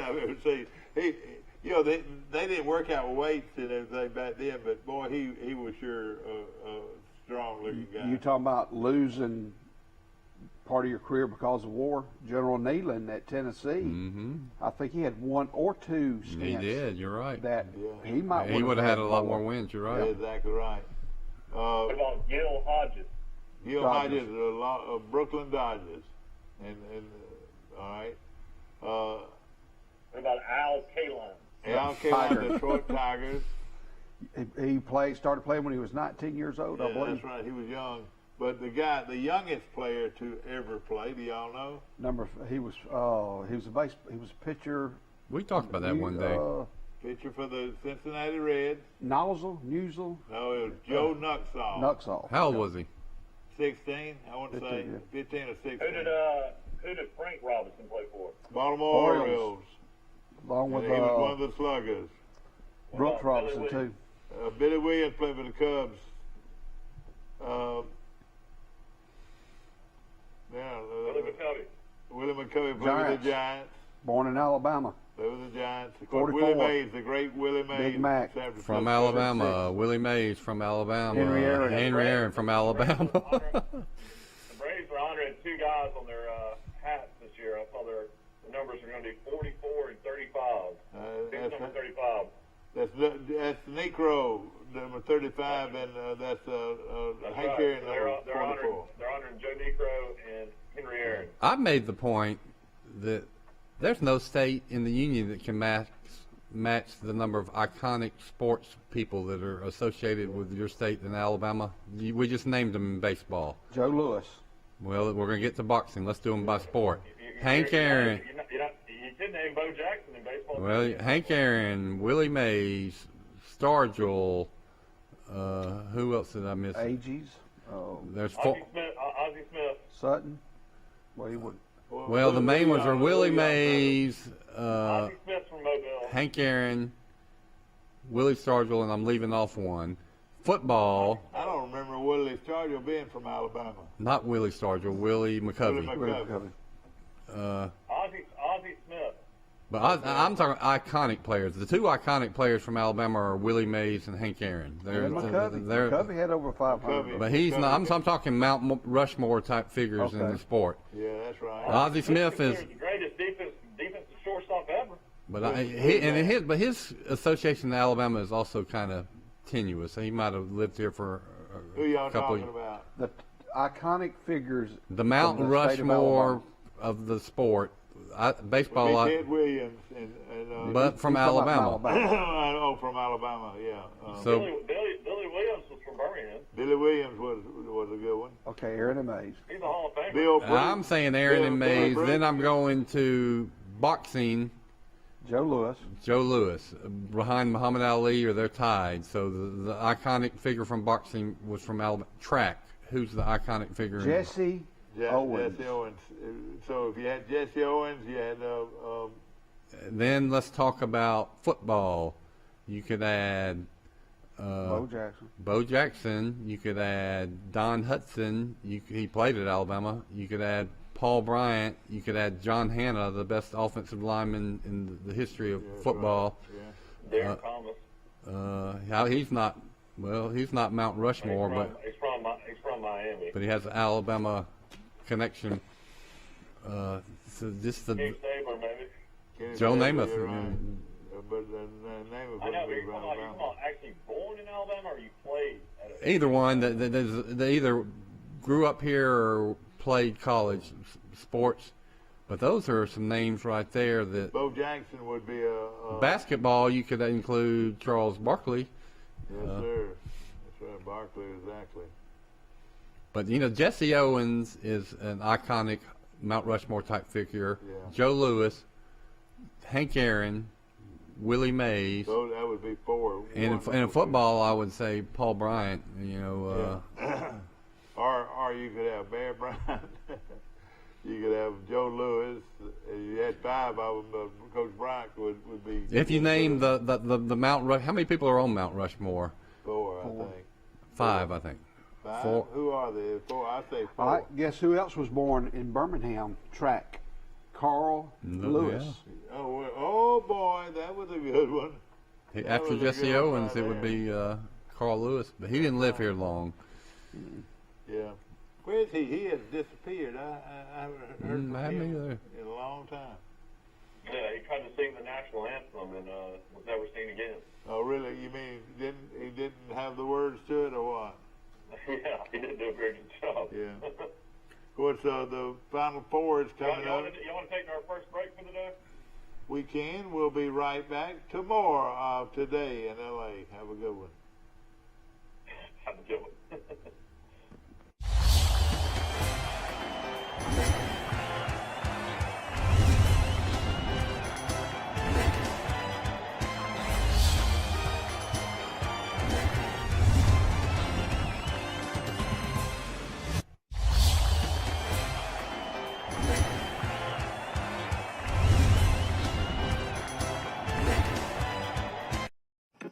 I've ever seen. They didn't work out with weights and everything back then, but boy, he was sure a strong looking guy. You talking about losing part of your career because of war? General Neyland at Tennessee. Mm-hmm. I think he had 1 or 2 stints. He did. You're right. That Yeah. he would have had a lot more wins. You're right. Yeah, exactly right. What about Gil Hodges? Gil Dodgers. Hodges, a lot of Brooklyn Dodgers, and all right. What about Al Kaline? Al Kaline, Detroit Tigers. He started playing when he was 19 years old, I Yeah, believe. that's right. He was young. But the youngest player to ever play, do y'all know? He was a pitcher. We talked about that one day. Pitcher for the Cincinnati Reds. Newsel? No, it was Joe Nuxall. Nuxall. How old was he? 16, I want to 15, say. yeah. 15 or 16. Who who did Frank Robinson play for? Baltimore Orioles. Orioles. Along And with he was one of the sluggers. Brooks Billy Robinson Williams? too. Billy Williams played for the Cubs. Billy McCovey. Willie McCovey played with Giants. the Giants. Born in Alabama. Played with the Giants. Of course, 44. Willie Mays, the great Willie Mays. Big Mac. San Francisco. From Alabama, Willie Mays from Alabama, Henry Aaron. Henry Aaron from Alabama. The Braves are honoring 2 guys on their hats this year. I saw the numbers are going to be 44 and 35. Who's number 35? That's Necro, number 35, and that's That's Hank right. Aaron, So number they're 44. honoring Joe Necro and Henry Aaron. I made the point that there's no state in the union that can match the number of iconic sports people that are associated with your state in Alabama. We just named them in baseball. Joe Lewis. Well, we're going to get to boxing. Let's do them by sport. Hank Aaron. You could name Bo Jackson in baseball. Well, Hank Aaron, Willie Mays, Stargell. Who else did I miss? Ages. There's four. Ozzie Smith. Sutton. Well, he would. Well, the main ones are Willie Mays, Ozzie Smith from Mobile. Hank Aaron, Willie Stargell, and I'm leaving off one. Football, I don't remember Willie Stargell being from Alabama. not Willie Stargell, Willie McCovey. Willie Willie McCovey. McCovey. Ozzie Smith. But I'm talking iconic players. The 2 iconic players from Alabama are Willie Mays and Hank Aaron. And McCovey. McCovey had over 500. McCovey. But he's not. I'm talking Mount Rushmore type figures in Okay. the sport. Yeah, that's right. Ozzie Smith is. the greatest defensive shortstop ever. But his association to Alabama is also kind of tenuous. He might have lived here for Who y'all a couple. talking about? The iconic figures. The Mount from the state of Rushmore Alabama. of the sport, baseball. Ted Williams But from He's talking about Alabama. oh, from Alabama, yeah. So Billy Williams was from Birmingham. Billy Williams was a good one. Okay, Aaron and Mays. He's a Hall of Famer. Bill Bruce. I'm saying Aaron and Bill Mays. Bruce. Then I'm going to boxing. Joe Lewis. Joe Lewis behind Muhammad Ali, or they're tied. So the iconic figure from boxing was from Alabama. Track. Who's the iconic figure? Jesse Owens. Jesse Owens. So if you had Jesse Owens, you had Then let's talk about football. You could add Bo Jackson. Bo Jackson. You could add Don Hudson. He played at Alabama. You could add Paul Bryant. You could add John Hanna, the best offensive lineman in the history of football. yeah. Darren Thomas. He's not. Well, he's not Mount Rushmore, He's from Miami. but he has an Alabama connection. So just the King Stabler, maybe. Kenny Joe Stabler, Namath. you're right. But the name of I know, it but you're from talking Alabama. about actually born in Alabama, or you played at a either one. They either grew up here or played college sports. But those are some names right there that Bo Jackson would be a basketball. You could include Charles Barkley. yes, sir. That's right, Barkley, exactly. But Jesse Owens is an iconic Mount Rushmore type figure. Yeah. Joe Lewis, Hank Aaron, Willie Mays, So that would be 4. and in football, I would say Paul Bryant. Or you could have Bear Bryant. You could have Joe Lewis. You had 5 of them, but Coach Bryant would be. If you name the Mount Rush, how many people are on Mount Rushmore? 4, I think. 5, I think. 5? 4. Who are they? 4. I say 4. All right, guess who else was born in Birmingham? Track. Carl Lewis. Yeah. Oh boy, that was a good one. After was a Jesse good one Owens, right it would there. be Carl Lewis, but he didn't live here long. Yeah. Where is he? He has disappeared. I haven't heard from I haven't him either. in a long time. Yeah, he tried to sing the national anthem and was never seen again. Oh, really? You mean he didn't have the words to it, or what? Yeah, he didn't do a very good job. Yeah. Of course, the Final Four is You coming up. want to take our first break for the day? We can. We'll be right back to more of Today in L.A. Have a good one. Have a good one.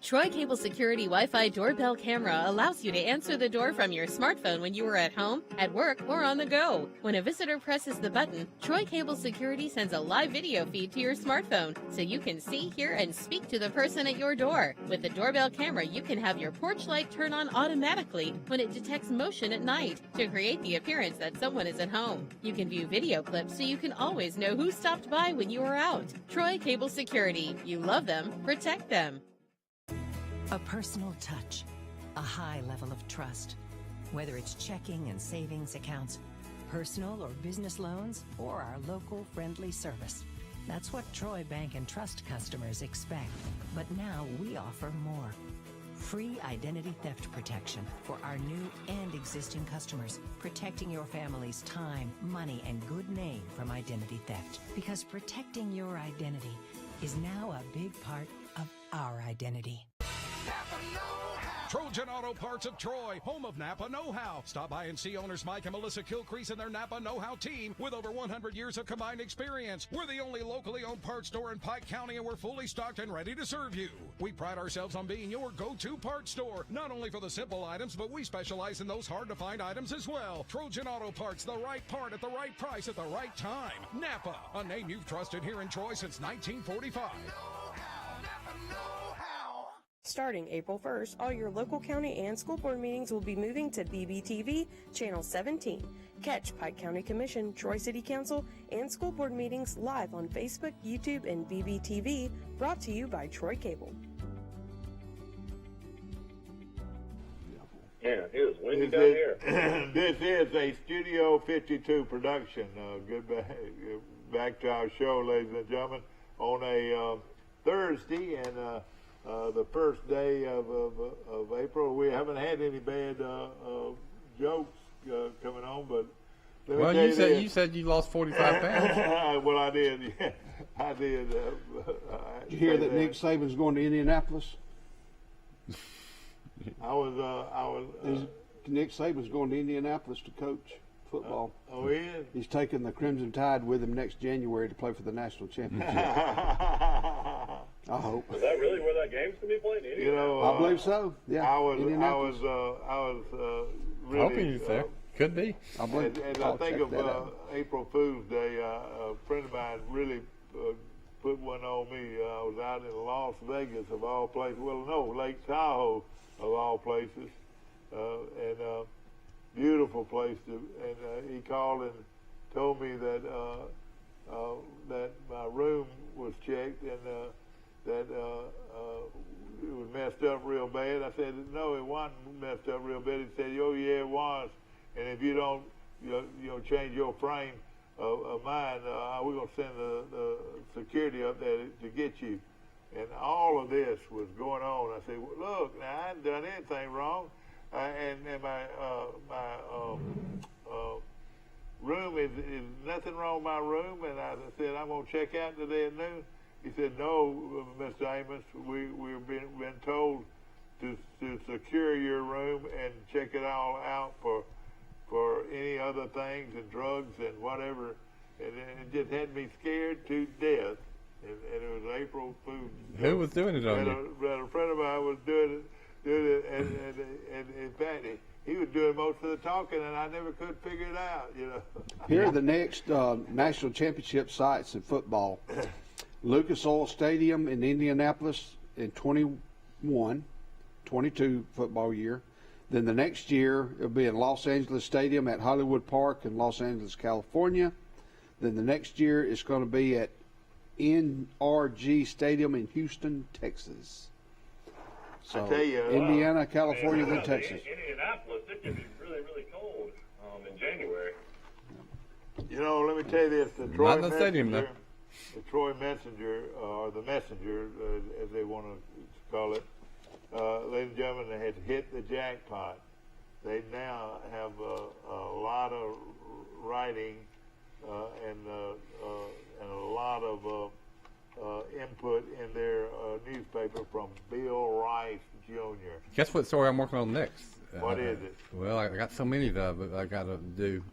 Troy Cable Security Wi-Fi doorbell camera allows you to answer the door from your smartphone when you are at home, at work, or on the go. When a visitor presses the button, Troy Cable Security sends a live video feed to your smartphone so you can see, hear, and speak to the person at your door. With the doorbell camera, you can have your porch light turn on automatically when it detects motion at night to create the appearance that someone is at home. You can view video clips so you can always know who stopped by when you are out. Troy Cable Security. You love them, protect them. A personal touch, a high level of trust. Whether it's checking and savings accounts, personal or business loans, or our local friendly service. That's what Troy Bank and Trust customers expect. But now we offer more. Free identity theft protection for our new and existing customers, protecting your family's time, money, and good name from identity theft. Because protecting your identity is now a big part of our identity. Trojan Auto Parts of Troy, home of Napa Know-How. Stop by and see owners Mike and Melissa Kilcrease and their Napa Know-How team with over 100 years of combined experience. We're the only locally owned parts store in Pike County, and we're fully stocked and ready to serve you. We pride ourselves on being your go-to parts store, not only for the simple items, but we specialize in those hard-to-find items as well. Trojan Auto Parts, the right part at the right price at the right time. Napa, a name you've trusted here in Troy since 1945. Starting April 1st, all your local county and school board meetings will be moving to BBTV, Channel 17. Catch Pike County Commission, Troy City Council, and school board meetings live on Facebook, YouTube, and BBTV, brought to you by Troy Cable. Yeah, it was windy down here. This is a Studio 52 production. Back to our show, ladies and gentlemen, on a Thursday, and the first day of April. We haven't had any bad jokes coming on, but well, you said you lost 45 pounds. Well, I did. Yeah, I did. Did you hear that Nick Saban's going to Indianapolis? Nick Saban's going to Indianapolis to coach football. Oh, he is? He's taking the Crimson Tide with him next January to play for the national championship. I hope. Is that really where that game's gonna be played? You know, I believe so. Yeah. I was really hoping he's there. Could be. I believe. And I think of April Fool's Day. A friend of mine really put one on me. I was out in Las Vegas, of all places. Well, no, Lake Tahoe, of all places, and beautiful place. And he called and told me that that my room was checked and that it was messed up real bad. I said, no, it wasn't messed up real bad. He said, oh, yeah, it was. And if you don't, change your frame of mind, we're going to send the security up there to get you. And all of this was going on. I said, well, look, now, I hadn't done anything wrong. And my room is nothing wrong with my room. And I said, I'm going to check out today at noon. He said, no, Mr. Amos, we've been told to secure your room and check it all out for any other things and drugs and whatever. And it just had me scared to death. And it was April Fool's. Who was doing it on you? A friend of mine was doing it, and in fact, he was doing most of the talking, and I never could figure it out, Here are the next national championship sites in football. Lucas Oil Stadium in Indianapolis in 22 football year. Then the next year, it'll be in Los Angeles Stadium at Hollywood Park in Los Angeles, California. Then the next year, it's going to be at NRG Stadium in Houston, Texas. So, I tell you, Indiana, California, then Texas. Indianapolis, it can be really, really cold in January. Let me tell you this: the Troy Not in the stadium, though. The Troy Messenger, or the Messenger, as they want to call it, ladies and gentlemen, they had hit the jackpot. They now have a lot of writing and a lot of input in their newspaper from Bill Rice Jr. Guess what story I'm working on next? What is it? Well, I got so many that I got to do.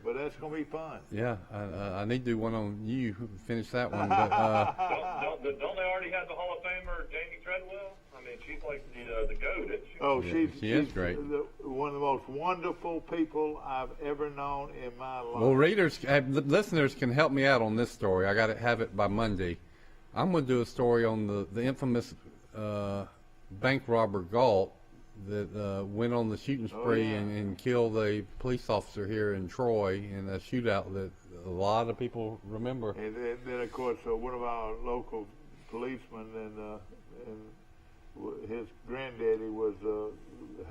but that's gonna be fun. Yeah, I need to do one on you. Finish that one. But don't they already have the Hall of Famer Jamie Treadwell? I mean, she's like the GOAT, isn't she? Oh, Yeah, she is she's great. One of the most wonderful people I've ever known in my life. well, listeners can help me out on this story. I got to have it by Monday. I'm going to do a story on the infamous bank robber Galt that went on the shooting spree and killed a police officer here in Troy in a shootout that a lot of people remember. And then of course, one of our local policemen and his granddaddy was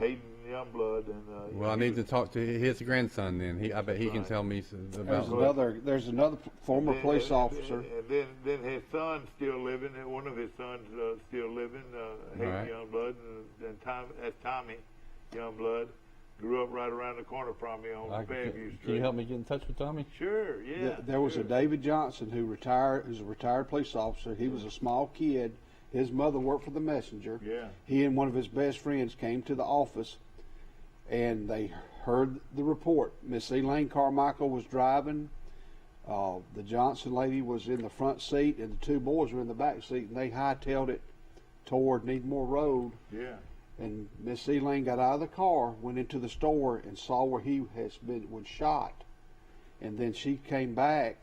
Hayden Youngblood. And Well, I need to talk to his grandson then. I bet he can tell me about There's another former police officer. And then his son's still living. One of his sons still living. Hayden Right. Youngblood, and that's Tommy Youngblood. Grew up right around the corner from me on Fairview Street. Can you help me get in touch with Tommy? Sure, yeah. There was a David Johnson who's a retired police officer. He was a small kid. His mother worked for the Messenger. Yeah. He and one of his best friends came to the office, and they heard the report. Miss Elaine Carmichael was driving. The Johnson lady was in the front seat, and the two boys were in the back seat, and they hightailed it toward Needmore Road. Yeah. And Miss Elaine got out of the car, went into the store, and saw where he was shot. And then she came back,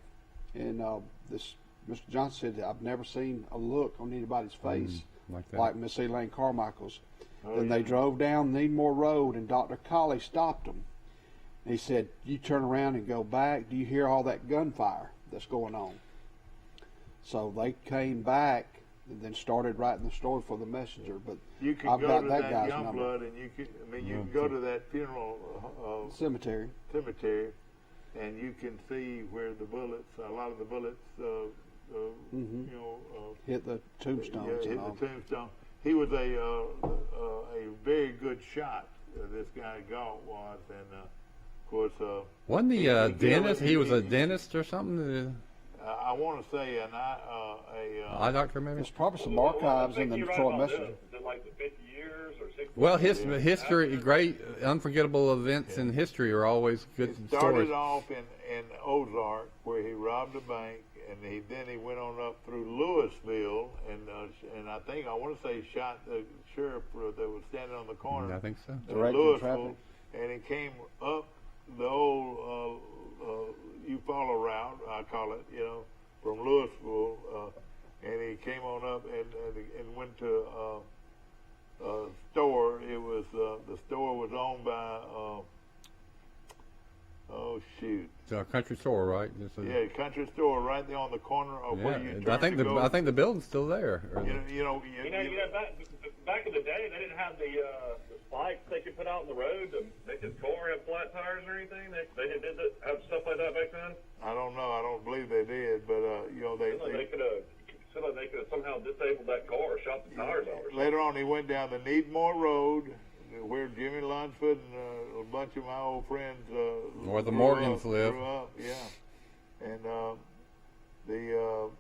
and this Mr. Johnson said, "I've never seen a look on anybody's face like that. like Miss Elaine Carmichael's." Then yeah. they drove down Needmore Road, and Dr. Colley stopped them. And he said, "You turn around and go back. Do you hear all that gunfire that's going on?" So they came back and then started writing the story for the Messenger. But You can I've go got to that that guy's number. Youngblood, and you can go to that funeral Cemetery. and you can see where a lot of the bullets, Hit the tombstones. hit and all. the tombstone. He was a very good shot. This guy Galt was, and of course, Wasn't he a he- dentist? He was a he- dentist or something? I want to say Eye doctor maybe? There's probably some archives in the What Detroit about Messenger. this? Is it like the 50 years or 60 Well, years? history, great, unforgettable events in history are always good It started stories. off in Ozark, where he robbed a bank, and then he went on up through Louisville, and I want to say he shot the sheriff that was standing on the corner. I think so. in Directing Louisville, traffic. and he came up the old Eufaula route, I call it, from Louisville, and he came on up and went to a store. It was the store was owned by It's a country store, right? country store right there on the corner of where you turn I think to go. I think the building's still there. Back in the day, they didn't have the spikes they could put out in the road to make his car have flat tires or anything. They didn't have stuff like that back then. I don't know. I don't believe they did, but They could have somehow disabled that car or shot the tires off. later on he went down the Needmore Road, where Jimmy Lunsford and a bunch of my old friends Where the grew Morgans up, live. grew up, yeah. And the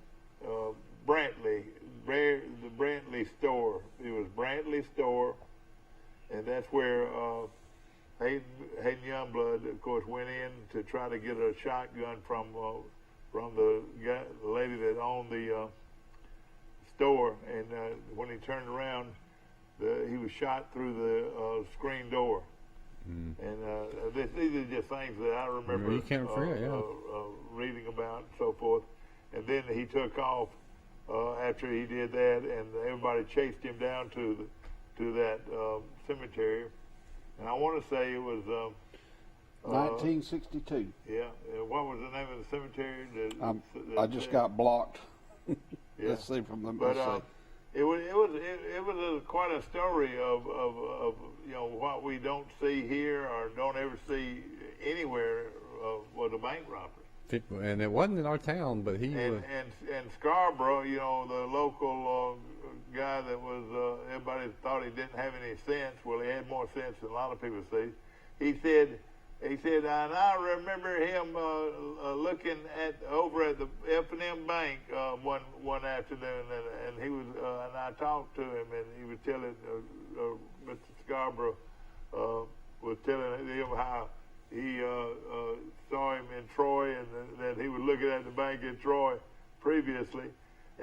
Brantley, the Brantley store. It was Brantley store, and that's where Hayden Youngblood, of course, went in to try to get a shotgun from the lady that owned the store, and when he turned around, he was shot through the screen door. And these are just things that I remember You can't forget, reading about and so forth. And then he took off after he did that, and everybody chased him down to that cemetery. And I want to say it was 1962. yeah. What was the name of the cemetery? I just got blocked. Yeah. Let's see from the. But let's see. it was quite a story of what we don't see here or don't ever see anywhere was a bank robbery. And it wasn't in our town, but he was. And Scarborough, the local guy that was everybody thought he didn't have any sense. Well, he had more sense than a lot of people see. He said, and I remember him looking over at the F&M Bank one afternoon, and he was, and I talked to him, and he was telling Mr. Scarborough was telling him how he saw him in Troy, and that he was looking at the bank in Troy previously,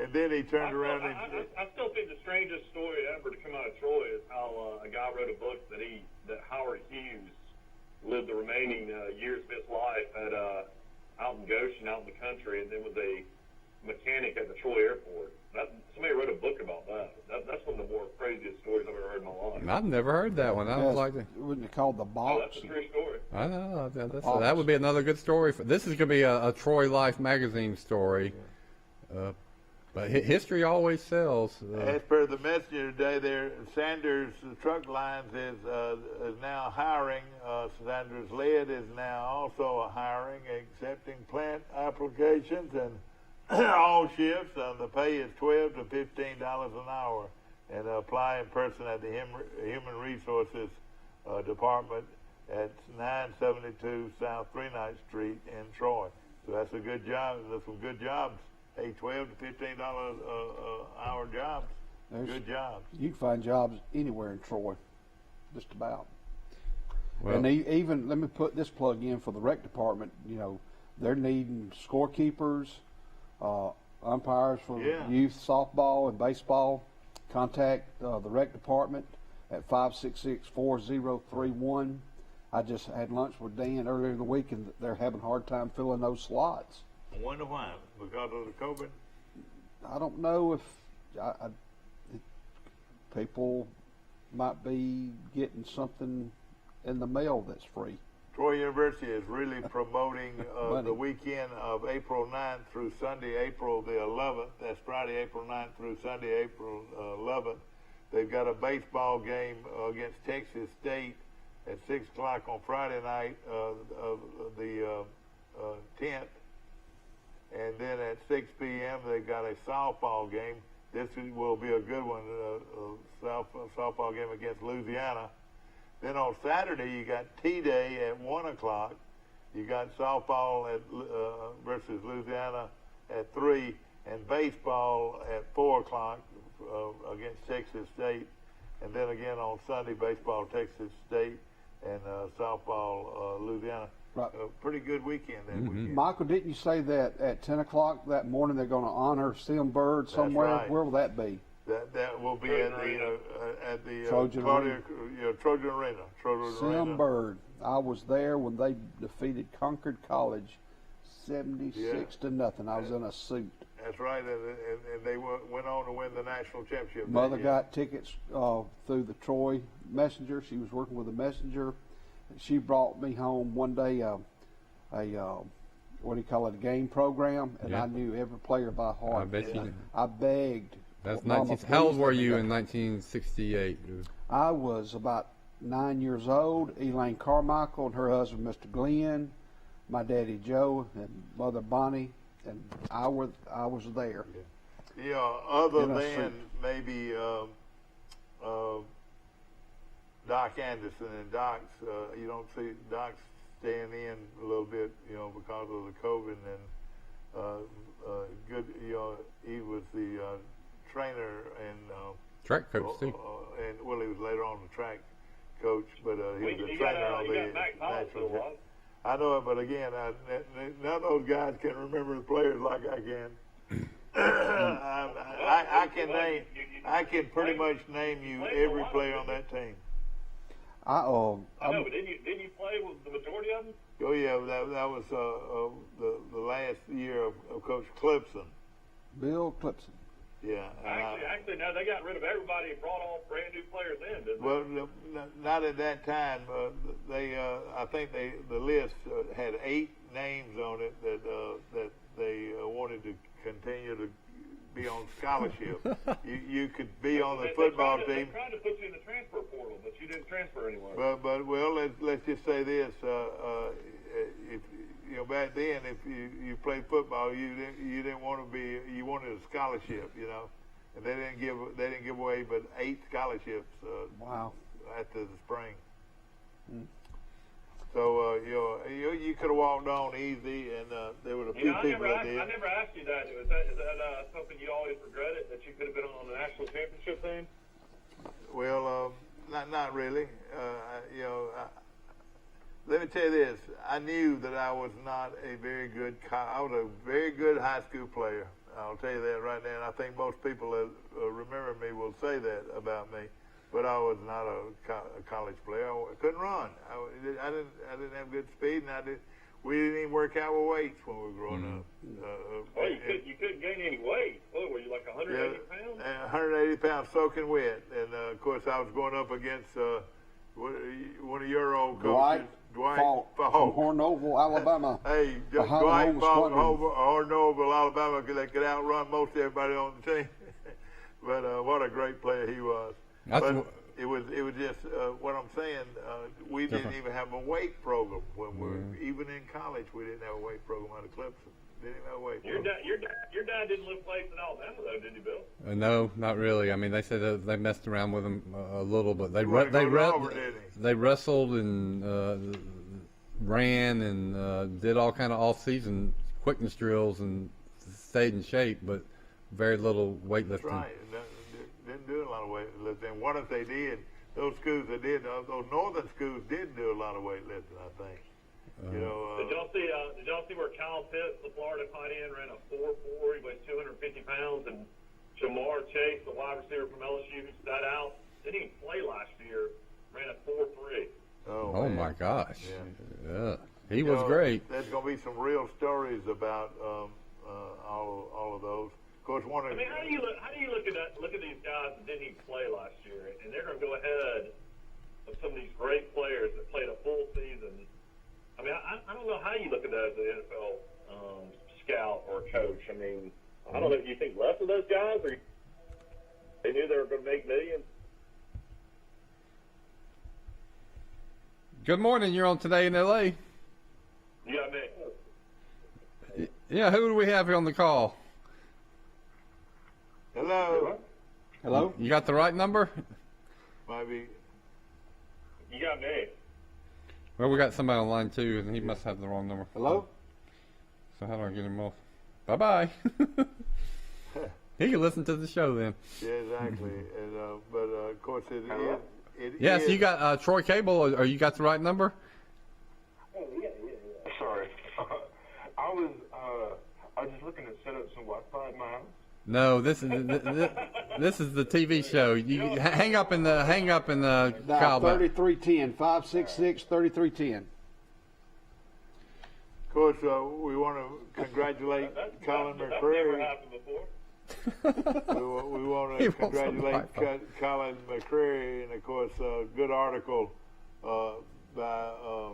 and then he turned around and. I still think the strangest story ever to come out of Troy is how a guy wrote a book that Howard Hughes lived the remaining years of his life at out in Goshen, out in the country, and then was a mechanic at the Troy airport. Somebody wrote a book about that. That's one of the more craziest stories I've ever heard in my life. I've never heard that one. I was like, wouldn't it called the box? Oh, that's a true story. I know that would be another good story. This is going to be a Troy Life magazine story. But history always sells. As per the Messenger today, there Sanders Truck Lines is now hiring. Sanders Lead is now also hiring, accepting plant applications and all shifts. The pay is $12 to $15 an hour, and apply in person at the Human Resources Department at 972 South 39th Street in Troy. So that's a good job. There's some good jobs. Hey, $12 to $15 hour jobs. Good jobs. You can find jobs anywhere in Troy, just about. Well, and even let me put this plug in for the rec department. You know, they're needing scorekeepers, umpires for youth softball and baseball. Contact the rec department at 566-4031. I just had lunch with Dan earlier in the week, and they're having a hard time filling those slots. I wonder why. Because of the COVID? I don't know if people might be getting something in the mail that's free. Troy University is really promoting the weekend of April 9th through Sunday, April the 11th. That's Friday, April 9th through Sunday, April 11th. They've got a baseball game against Texas State at 6 o'clock on Friday night of the 10th. And then at 6 p.m. they've got a softball game. This will be a good one, softball game against Louisiana. Then on Saturday you got T-Day at 1 o'clock. You got softball versus Louisiana at 3, and baseball at 4 o'clock against Texas State. And then again on Sunday, baseball Texas State and softball Louisiana. Right. Pretty good weekend that weekend. Michael, didn't you say that at 10 o'clock that morning they're going to honor Sim Bird somewhere? That's right. Where will that be? That will be at the Trojan Arena. Trojan Arena. Sim Bird. I was there when they defeated Concord College 76 to nothing. I was in a suit. That's right, and they went on to win the national championship. Mother got tickets through the Troy Messenger. She was working with the Messenger. She brought me home one day a what do you call it, a game program, and I knew every player by heart. I bet you did. I begged. That's 19. How old were you in 1968? I was about 9 years old. Elaine Carmichael and her husband, Mr. Glenn, my daddy Joe, and mother Bonnie, and I was there. Yeah, other than maybe Doc Anderson and Doc's, you don't see Doc's staying in a little bit, because of the COVID, and good, he was the trainer and track coach too. And he was later on the track coach, but he was a trainer on the national. I know it, but again, none of those guys can remember the players like I can. I can pretty much name you every player on that team. I know, but didn't you play with the majority of them? Oh yeah, that was the last year of Coach Clipson. Bill Clipson. Yeah. Actually, no, they got rid of everybody and brought all brand new players in, didn't they? Well, not at that time. I think the list had 8 names on it that they wanted to continue to be on scholarship. you could be on the football team. They tried to put you in the transfer portal, but you didn't transfer anywhere. But let's just say this: if back then, if you played football, you didn't want to be. You wanted a scholarship, and they didn't give away but 8 scholarships. Wow. After the spring. So you could have walked on easy, and there were a few people that did. I never asked you that. Is that something you always regretted, that you could have been on the national championship team? Well, not really. let me tell you this. I knew that I was not a very good. I was a very good high school player. I'll tell you that right now. And I think most people that remember me will say that about me. But I was not a college player. I couldn't run. I didn't have good speed, and we didn't even work out with weights when we were growing up. You couldn't gain any weight. What were you, like 180 pounds? 180 pounds soaking wet. And of course, I was going up against one of your old coaches, Dwight Falk from Hornoval, Alabama. Hey, Dwight Falk, Hornoval, Alabama, that could outrun most everybody on the team. But what a great player he was. But it was just what I'm saying. We didn't even have a weight program when we were even in college. We didn't have a weight program out of Clemson. Didn't even have a weight program. Your dad didn't lift weights in Alabama, though, did he, Bill? No, not really. I mean, they said they messed around with him a little, but they wrestled and ran and did all kind of off-season quickness drills and stayed in shape, but very little weightlifting. That's right. Didn't do a lot of weightlifting. What if they did? Those schools that did, those northern schools did do a lot of weightlifting, I think. Did y'all see where Kyle Pitts, the Florida tight end, ran a 4.4? He weighed 250 pounds, and Jamar Chase, the wide receiver from LSU, who sat out, didn't even play last year, ran a 4.3. Oh my gosh! Yeah. He was great. There's going to be some real stories about all of those. Of course, how do you look at these guys that didn't even play last year, and they're going to go ahead of some of these great players that played a full season? I mean, I don't know how you look at that as an NFL scout or coach. I mean, I don't know if you think less of those guys, or they knew they were going to make millions. Good morning. You're on Today in L.A. You got me. Yeah, who do we have here on the call? Hello? You got the right number? Maybe. You got me. Well, we got somebody on line too, and he must have the wrong number. Hello? So how do I get him off? Bye-bye. He can listen to the show then. Yeah, exactly. And, but, of course, it Yes, is. you got Troy Cable, or you got the right number? Oh, yeah. Sorry. I was just looking to set up some Wi-Fi at my house. No, this is the TV show. You hang up in the call back. 3310 566-3310. Of course, we want to congratulate Colin McCreary. Never happened before. We want to congratulate Colin McCreary, and of course, a good article by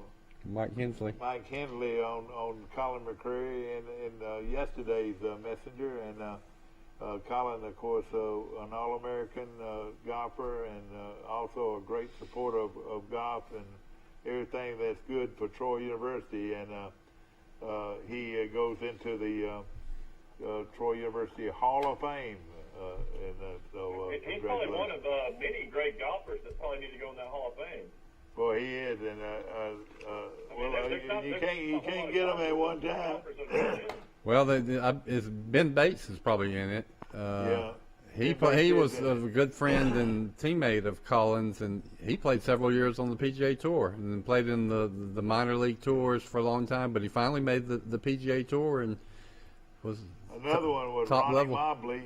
Mike Hensley. Mike Hensley on Colin McCreary in yesterday's Messenger, and Colin, of course, an All-American golfer, and also a great supporter of golf and everything that's good for Troy University. And he goes into the Troy University Hall of Fame. He's probably one of many great golfers that probably need to go in that Hall of Fame. Well, he is, and you can't get him at one time. Well, Ben Bates is probably in it. Yeah. He was a good friend and teammate of Collins, and he played several years on the PGA Tour, and then played in the minor league tours for a long time. But he finally made the PGA Tour and was another one was top Ronnie level. Mobley.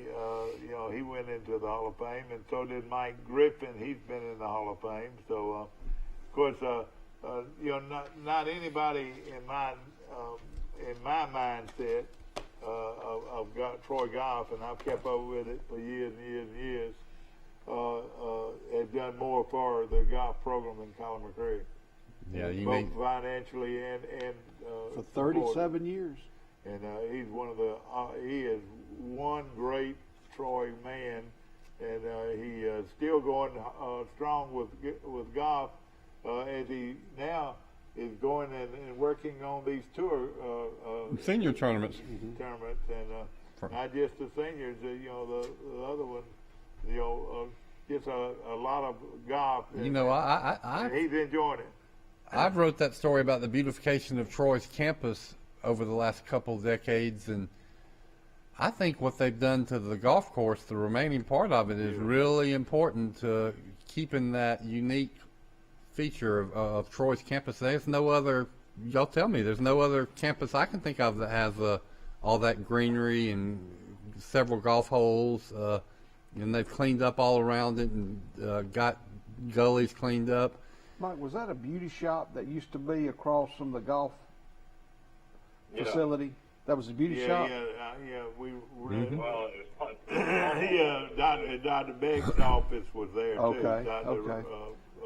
He went into the Hall of Fame, and so did Mike Griffin. He's been in the Hall of Fame. So, of course, not anybody in my mindset of Troy golf, and I've kept up with it for years and years and years, has done more for the golf program than Colin McCreary. Yeah, both financially and for 37 years. And he's one of he is one great Troy man, and he is still going strong with golf as he now is going and working on these tour senior tournaments, and not just the seniors. The other one, gets a lot of golf. And, and he's enjoying it. I've wrote that story about the beautification of Troy's campus over the last couple of decades, and I think what they've done to the golf course, the remaining part of it, is really important to keeping that unique feature of Troy's campus. There's no other. Y'all tell me. There's no other campus I can think of that has all that greenery and several golf holes, and they've cleaned up all around it and got gullies cleaned up. Mike, was that a beauty shop that used to be across from the golf facility? That was a beauty shop? Yeah, we were Well, it was Dr. Beck's office was there too. Okay, Dr. okay.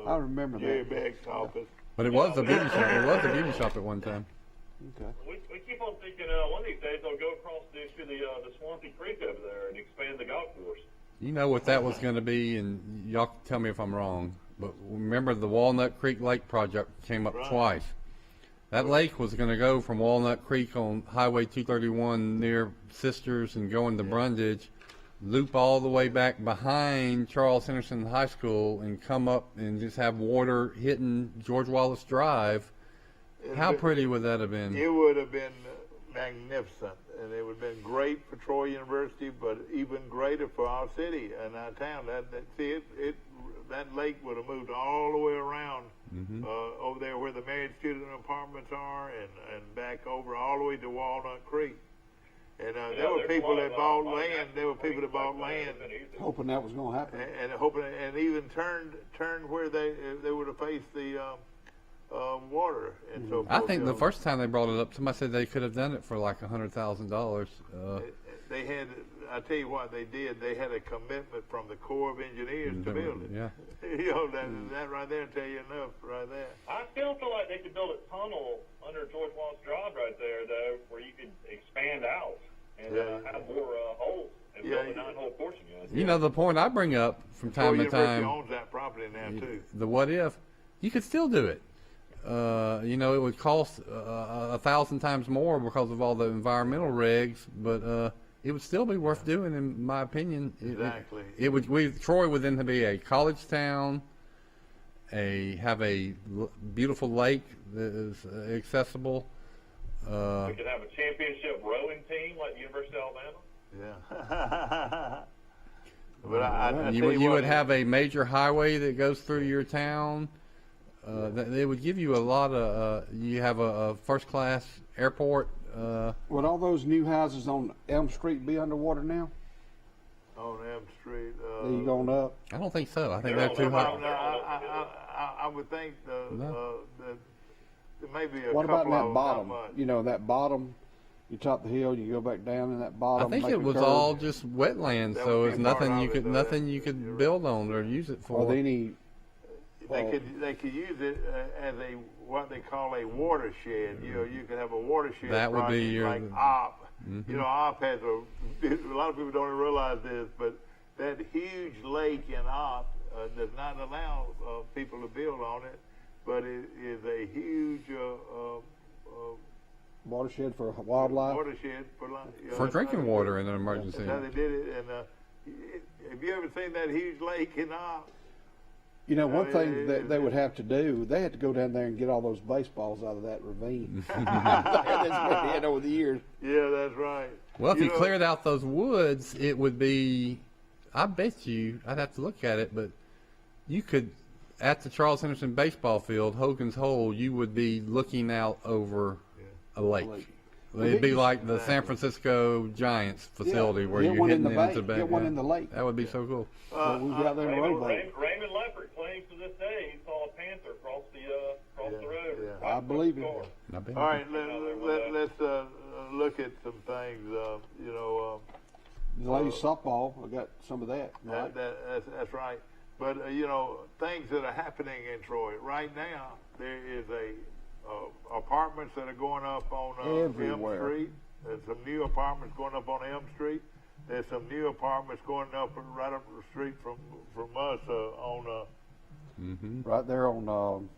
I remember Jerry that. Beck's office. But it was a beauty shop. It was a beauty shop at one time. Okay. we keep on thinking one of these days they'll go across the Swampy Creek over there and expand the golf course. You know what that was going to be, and y'all can tell me if I'm wrong. But remember, the Walnut Creek Lake project came up twice. That lake was going to go from Walnut Creek on Highway 231 near Sisters and go into Brundage, loop all the way back behind Charles Henderson High School and come up and just have water hitting George Wallace Drive. How pretty would that have been? It would have been magnificent, and it would have been great for Troy University, but even greater for our city and our town. That lake would have moved all the way around over there where the married student apartments are, and back over all the way to Walnut Creek. And there were people that bought land. There were people that bought land, Hoping that was going to happen. and hoping, and even turned where they would have faced the water and so forth. I think the first time they brought it up, somebody said they could have done it for like $100,000. They had, I tell you what they did, they had a commitment from the Corps of Engineers to build it. Yeah. You know, that right there tell you enough right there. I still feel like they could build a tunnel under George Wallace Drive right there, though, where you could expand out and have more holes and build a 9-hole course again. You know, the point I bring up from time to University time, owns that property now too. the what if, you could still do it. You know, it would cost 1,000 times more because of all the environmental regs, but it would still be worth doing, in my opinion. Exactly. Troy would then be a college town, have a beautiful lake that is accessible. We could have a championship rowing team like the University of Alabama. Yeah. But I tell You what, would have a major highway that goes through your town. They would give you a lot of. You have a first-class airport. Would all those new houses on Elm Street be underwater now? on Elm Street. Are you going up? I don't think so. I think they're too high. I would think there may be a What about couple that of them, bottom? not much. You know, that bottom, you top the hill, you go back down in that bottom. I think make it a was curve. all just wetlands, That so would it's be part nothing of you it, could though. nothing you could build on or use it for. Are there any? They could use it as a what they call a watershed. You know, you could have a watershed. That would be project your- like Op. You know, Op has a lot of people don't even realize this, but that huge lake in Op does not allow people to build on it, but it is a huge Watershed for wildlife. watershed for For drinking water in an emergency. That's how they did it. And have you ever seen that huge lake in Op? You know, one thing that they would have to do, they had to go down there and get all those baseballs out of that ravine. That's been hit over the years. Yeah, that's right. Well, if you know, cleared out those woods, it would be. I bet you. I'd have to look at it, but you could, at the Charles Henderson baseball field, Hogan's Hole, you would be looking out over a lake. It'd be like the San Francisco Giants facility where Get you're one in hitting the into bay. the Get one in the lake. That would be so cool. We got out there in a rowboat. Raymond Leopard claims to this day he saw a panther cross the road. Yeah. I believe it. All right, let's look at some things. You know, The ladies softball, I got some of that. Right? that's right. But you know, things that are happening in Troy right now. There is apartments that are going up on Elm Everywhere. Street. There's some new apartments going up on Elm Street. There's some new apartments going up right up the street from us on. Right there on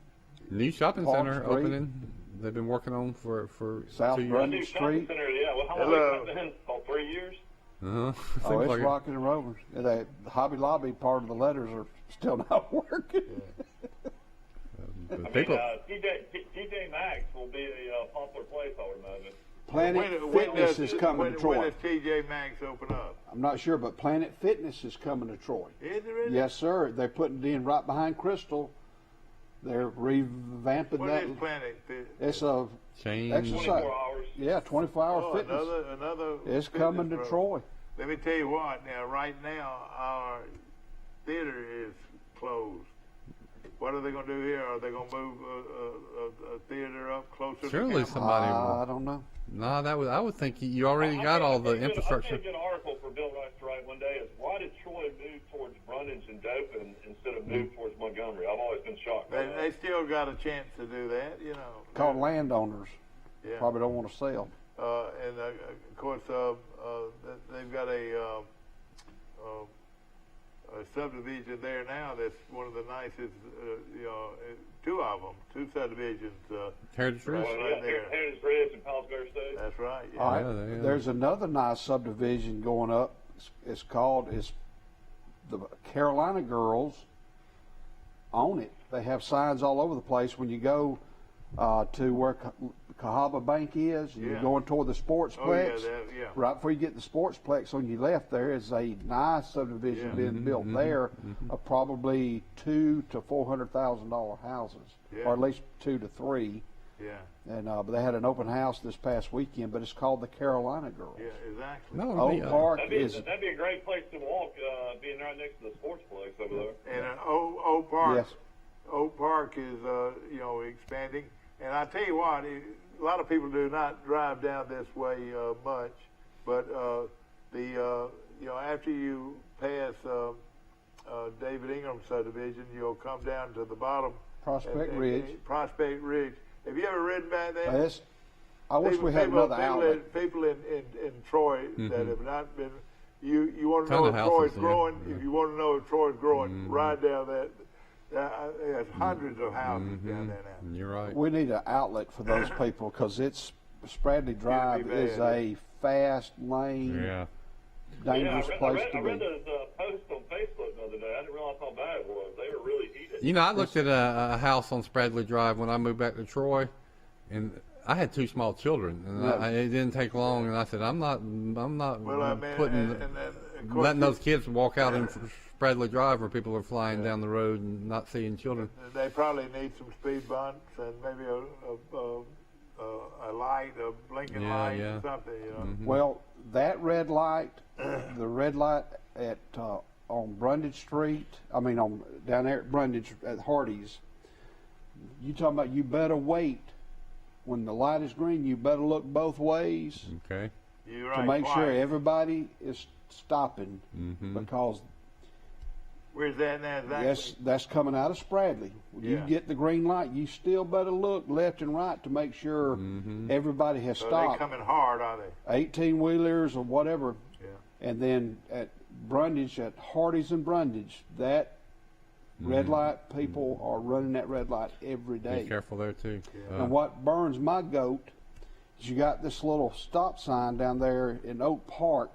New shopping Park center Street. opening. They've been working on for South 2 years. Brundage New shopping Street. center, yeah. Well, how long Hello. has that been? About 3 years? Oh, Seems it's like it. rocking and rolling. And the Hobby Lobby part of the letters are still not working. But people, TJ Maxx will be a popular place, I would imagine. Planet Fitness is coming to When Troy. does TJ Maxx open up? I'm not sure, but Planet Fitness is coming to Troy. Is it really? Yes, sir. They're putting it in right behind Crystal. They're revamping What that. is Planet Fit? It's a Change. exercise. 24 hours. Yeah, 24-hour fitness. Another It's fitness coming to program. Troy. Let me tell you what. Now, right now, our theater is closed. What are they going to do here? Are they going to move a theater up closer Surely to somebody. I don't know. No, that would. I would think you already got all the infrastructure. I think a good article for Bill Rice to write one day is why did Troy move towards Brundage and Dothan instead of move towards Montgomery? I've always been shocked by that. They still got a chance to do that, you know. Called landowners. Yeah. Probably don't want to sell. And of course, they've got a subdivision there now that's one of the nicest, two of them, two subdivisions. Heritage Ridge. Right there. Heritage Ridge and Palos Verdes State. That's right. Yeah. All right. Yeah. There's another nice subdivision going up. It's the Carolina Girls own it. They have signs all over the place. When you go to where Cahaba Bank is, and you're Yeah. going toward the Sportsplex. Yeah. Right before you get the Sportsplex on your left, there is a nice subdivision being built there of probably $200,000 to $400,000 houses, Yeah. or at least 2 to 3. Yeah. And but they had an open house this past weekend, but it's called the Carolina Girls. Yeah, exactly. No, Oak Park That'd is be a great place to walk, being right next to the Sportsplex over there. And Oak Park, Yes. Oak Park is expanding. And I tell you what, a lot of people do not drive down this way much, but after you pass David Ingram subdivision, you'll come down to the bottom. Prospect Ridge. Prospect Ridge. Have you ever ridden back there? Yes. I wish we had another outlet. People in Troy that have not been. You want to Ton know of if Troy's houses, growing? yeah. If you want to know if Troy's growing, ride down that. There's hundreds of houses down there now. You're right. We need an outlet for those people because Spradley Drive bad. is a fast lane, Yeah. dangerous I place to read be. those posts on Facebook the other day. I didn't realize how bad it was. They were really heated. You know, I looked at a house on Spradley Drive when I moved back to Troy, and I had 2 small children, and Yeah. it didn't take long. And I said, I'm not Well, I mean, putting, and then, of course, letting those kids walk out in Spradley Drive where people are flying down the road and not seeing children. they probably need some speed bumps and maybe a light, a blinking light, yeah. or something. You know. Well, that red light, the red light at on Brundage Street, on down there at Brundage at Hardee's. You talking about you better wait when the light is green. You better look both ways Okay. You're to right. make sure quiet. everybody is stopping because Where's that now? Exactly. that's coming out of Spradley. When you Yeah. get the green light, you still better look left and right to make sure everybody has So stopped. they're coming hard, are they? 18-wheelers or whatever. Yeah. And then at Brundage, at Hardee's and Brundage, that red light, people are running that red light every day. Be careful there too. And what burns my goat is you got this little stop sign down there in Oak Park.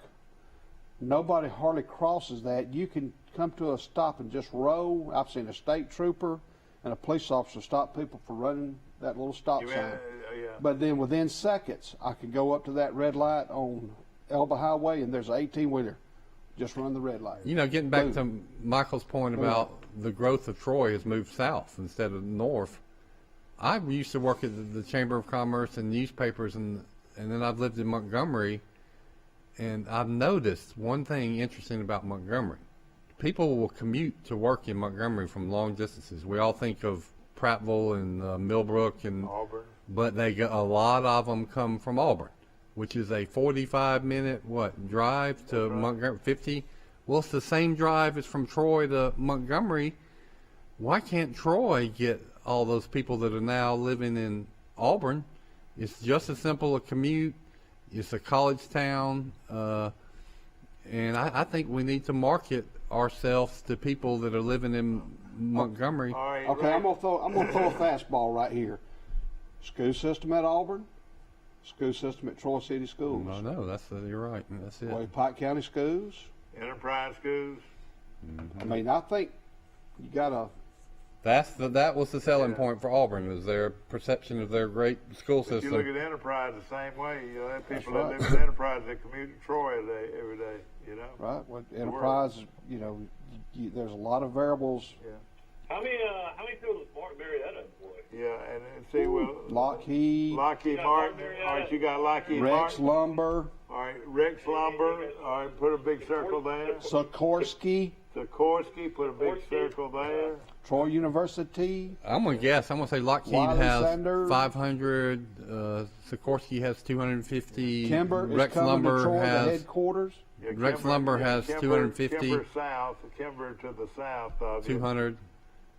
Nobody hardly crosses that. You can come to a stop and just roll. I've seen a state trooper and a police officer stop people for running that little stop sign. Yeah. But then within seconds, I could go up to that red light on Elba Highway, and there's an 18-wheeler. Just run the red light. You know, getting back to Michael's point about the growth of Troy has moved south instead of north. I used to work at the Chamber of Commerce and newspapers, and then I've lived in Montgomery, and I've noticed one thing interesting about Montgomery. People will commute to work in Montgomery from long distances. We all think of Prattville and Millbrook, Auburn. but a lot of them come from Auburn, which is a 45-minute drive to Montgomery. 50. Well, it's the same drive as from Troy to Montgomery. Why can't Troy get all those people that are now living in Auburn? It's just as simple a commute. It's a college town, and I think we need to market ourselves to people that are living in Montgomery. All right. Okay, I'm gonna throw a fastball right here. School system at Auburn, school system at Troy City Schools. No, you're right. That's it. Well, Pike County Schools. Enterprise schools. I think you gotta. That was the selling point for Auburn, was their perception of their great school But you system. look at Enterprise the same way. You know, there are people right. that live in Enterprise that commute to Troy every day. You know. Right. Well, Enterprise, there's a lot of variables. Yeah. How many people does Martinberry Yeah, and see, well, Lockheed, Lockheed Martin. All right, you got Lockheed Rex Martin. Lumber, All right, Rex Lumber. All right, put a big circle there. Sikorsky, Sikorsky, put a big circle there. Troy University. I'm gonna guess. I'm gonna say Lockheed Wiley has Sanders. 500. Sikorsky has 250. Kimber is Rex coming Lumber to Troy, the has. headquarters. Yeah, Rex Lumber has 250. Kimber south, Kimber to the south of you. 200.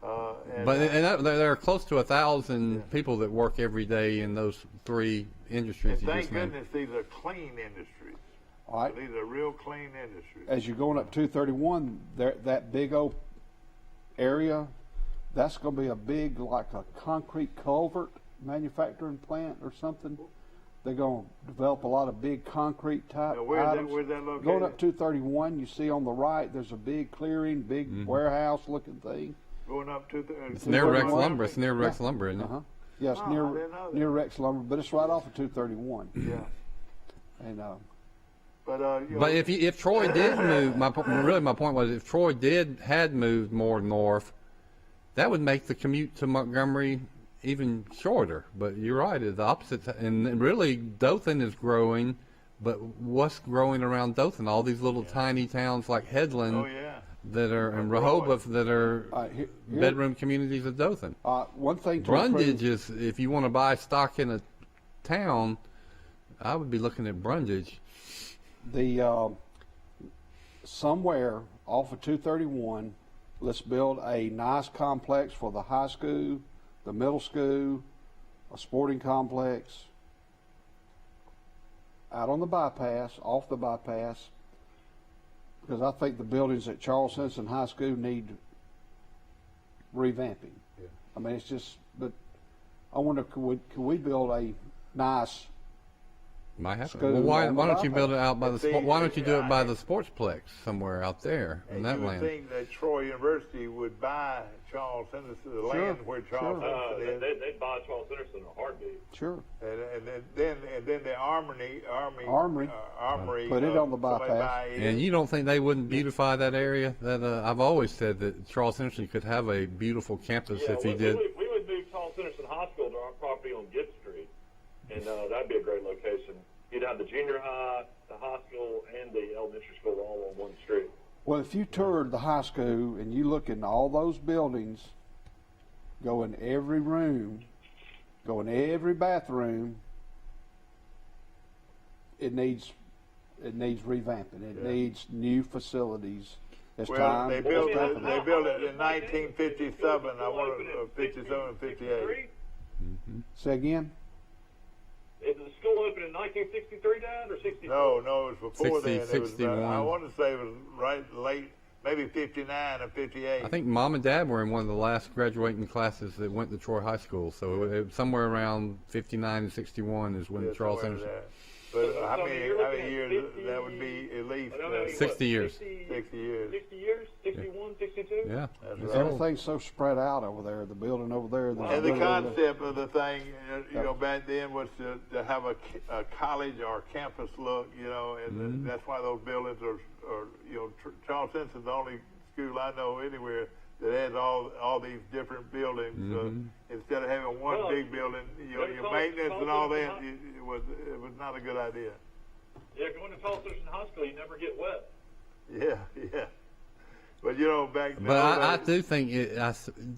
And, But there are close to 1,000 people that work every day in those three industries and you thank just named. goodness these are clean industries. All right. These are real clean industries. As you're going up 231, that big old area, that's going to be a big, like a concrete culvert manufacturing plant or something. They're going to develop a lot of big concrete type Now, where's items. that located? Going up 231, you see on the right, there's a big clearing, big warehouse-looking thing. Going up to the. It's near Rex 231. Lumber. It's near Rex Lumber, isn't it? Uh-huh. Yes, Oh, I didn't know that. near Rex Lumber, but it's right off of 231. Yeah, And but you But know, if Troy did move, my point was if Troy had moved more north, that would make the commute to Montgomery even shorter. But you're right, it's the opposite. And really, Dothan is growing, but what's growing around Dothan? All these little tiny towns like Headland oh yeah, that are and Rehoboth that are here- bedroom communities of Dothan. one thing to Brundage is, if you want to buy stock in a town, I would be looking at Brundage. the somewhere off of 231, let's build a nice complex for the high school, the middle school, a sporting complex out on the bypass, off the bypass, because I think the buildings at Charles Simpson High School need revamping. Yeah. I mean, it's just, but I wonder, could we build a nice Might have to. School Well, why on the don't you build it bypass. out by the? See, Why don't you do it by I- the sportsplex somewhere out there in and that you would land? think that Troy University would buy Charles Henderson, the Sure, land where Charles sure. Henderson is. They'd buy Charles Henderson in a heartbeat. Sure. And then the Armory, Put it on the somebody bypass. buy it. And you don't think they wouldn't beautify that area? That I've always said that Charles Henderson could have a beautiful campus Yeah, if he we did. would move Charles Henderson High School to our property on Gibb Street, and that'd be a great location. You'd have the junior high, the high school, and the elementary school all on one street. Well, if you toured the high school and you look in all those buildings, go in every room, go in every bathroom, it needs revamping. It needs new facilities. It's Well, time. they it's built time it. for They that. built it in 1957. I want 57, 58. Say again. Is the school opened in 1963, Dad, or 64? No, it was before 60, then. It was 61. I want to say it was right late, maybe 59 or 58. I think Mom and Dad were in one of the last graduating classes that went to Troy High School. So it was somewhere around 59 and 61 is when Yeah, Charles somewhere Henderson. there. But So, how I mean, many you're looking at years? 50 That would be at least I don't know, 60 years. 60 years. 60 years? 61, 62? Yeah. That's It's right. old. Everything's so spread out over there. The building over there. there's And the building over there. concept of the thing, back then was to have a college or campus look, and that's why those buildings are Charles Simpson's the only school I know anywhere that has all these different buildings. Instead of having one Well, big building, your maintenance and all that, it was not a good idea. Yeah, going to Charles Henderson High School, you never get wet. Yeah. But back then. But I do think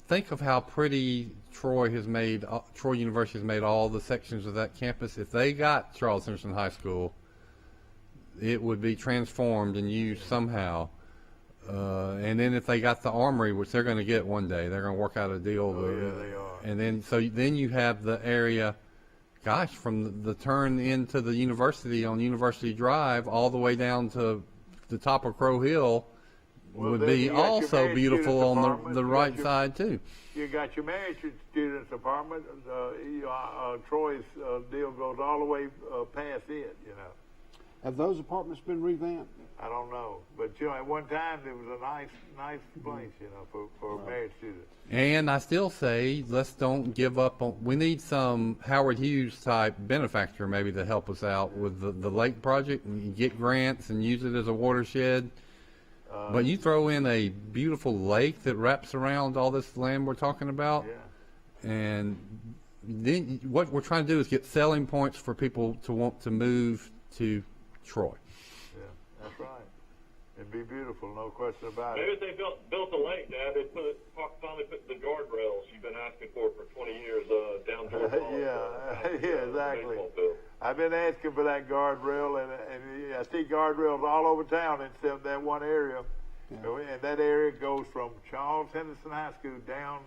think of how pretty Troy University has made all the sections of that campus. If they got Charles Henderson High School, it would be transformed and used somehow. And then if they got the Armory, which they're going to get one day, they're going to work out a deal. Yeah, they are. And then you have the area, gosh, from the turn into the university on University Drive all the way down to the top of Crow Hill Well, would then be you got your also married beautiful students on apartment, the you got right your- side too. You got your married students apartment. Troy's deal goes all the way past it. Have those apartments been revamped? I don't know, but at one time it was a nice place, for married students. And I still say, let's don't give up on. We need some Howard Hughes type benefactor maybe to help us out with the lake project and get grants and use it as a watershed. But you throw in a beautiful lake that wraps around all this land we're talking about. Yeah. And then what we're trying to do is get selling points for people to want to move to Troy. Yeah, that's right. It'd be beautiful, no question about Maybe it. if they built a lake, Dad, they finally put the guardrails you've been asking for 20 years down George Yeah, exactly. I've been asking for that guardrail, and I see guardrails all over town except that one area. Yeah. And that area goes from Charles Henderson High School down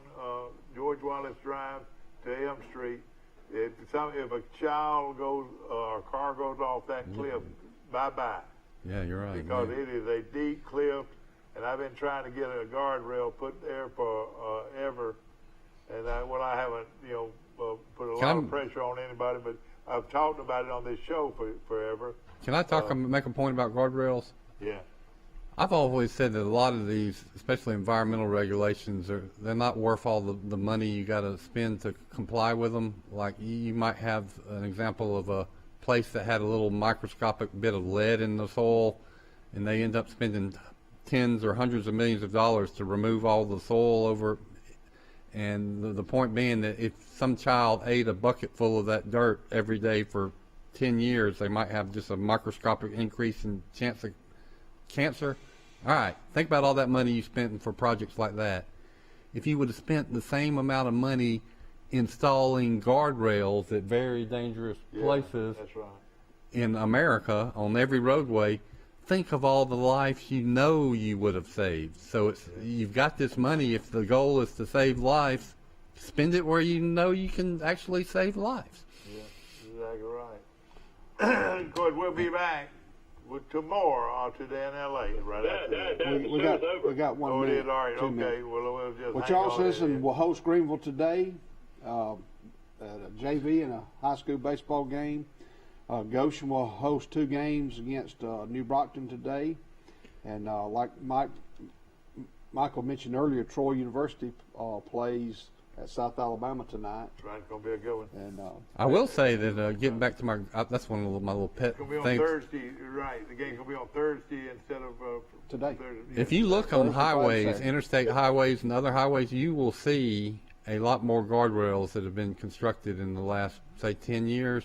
George Wallace Drive to Elm Street. If a child goes or a car goes off that cliff, bye-bye. Yeah, you're right. Because it is a deep cliff, and I've been trying to get a guardrail put there for ever, and I haven't, put a lot of pressure on anybody, but I've talked about it on this show forever. Can I make a point about guardrails? Yeah. I've always said that a lot of these, especially environmental regulations, they're not worth all the money you got to spend to comply with them. Like you might have an example of a place that had a little microscopic bit of lead in the soil, and they end up spending tens or hundreds of millions of dollars to remove all the soil over. And the point being that if some child ate a bucket full of that dirt every day for 10 years, they might have just a microscopic increase in chance of cancer. All right, think about all that money you spent for projects like that. If you would have spent the same amount of money installing guardrails at very dangerous places in America on every roadway, think of all the lives you would have saved. So you've got this money. If the goal is to save lives, spend it where you know you can actually save lives. Yeah, exactly right. Of course, we'll be back tomorrow or today in L.A. right after we got 1 minute. It is, all right, 2 minutes. okay. Well, just well, Charles Henderson will host Greenville today at a JV and a high school baseball game. Goshen will host 2 games against New Brockton today. And like Michael mentioned earlier, Troy University plays at South Alabama tonight. That's right, it's going to be a good one. And I will say that getting back to that's one of my little pet things. It's going to be on Thursday, right. The game's going to be on Thursday instead of today. Thursday. If you look on highways, interstate highways and other highways, you will see a lot more guardrails that have been constructed in the last, say, 10 years.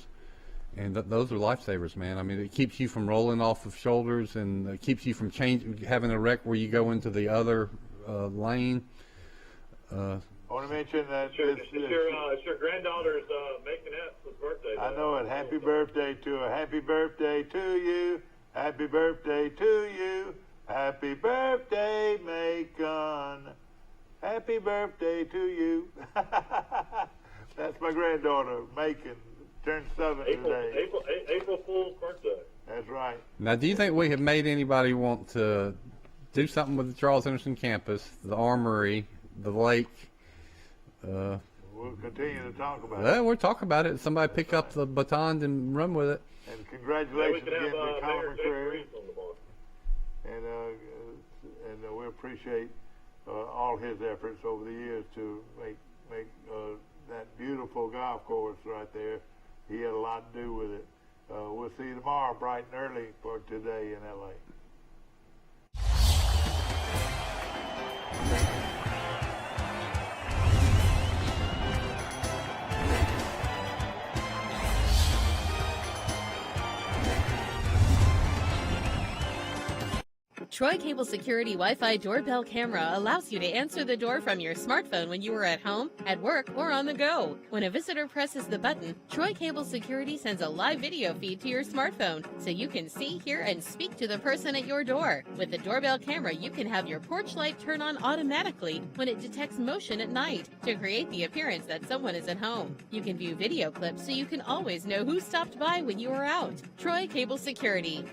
And those are lifesavers, man. I mean, it keeps you from rolling off of shoulders, and it keeps you from having a wreck where you go into the other lane. I want to mention that it's your granddaughter's Maconette's birthday. I know it. Happy birthday to her. Happy birthday to you. Happy birthday to you. Happy birthday, Macon. Happy birthday to you. That's my granddaughter, Macon. Turned 7 today. April Fool's birthday. That's right. Now, do you think we have made anybody want to do something with the Charles Henderson campus, the armory, the lake? We'll continue to talk about it. Well, we'll talk about it. Somebody pick up the baton and run with it. And congratulations again to Colin McCrary. And we appreciate all his efforts over the years to make that beautiful golf course right there. He had a lot to do with it. We'll see you tomorrow bright and early for Today in L.A. Troy Cable Security Wi-Fi doorbell camera allows you to answer the door from your smartphone when you are at home, at work, or on the go. When a visitor presses the button, Troy Cable Security sends a live video feed to your smartphone so you can see, hear, and speak to the person at your door. With the doorbell camera, you can have your porch light turn on automatically when it detects motion at night to create the appearance that someone is at home. You can view video clips so you can always know who stopped by when you are out. Troy Cable Security.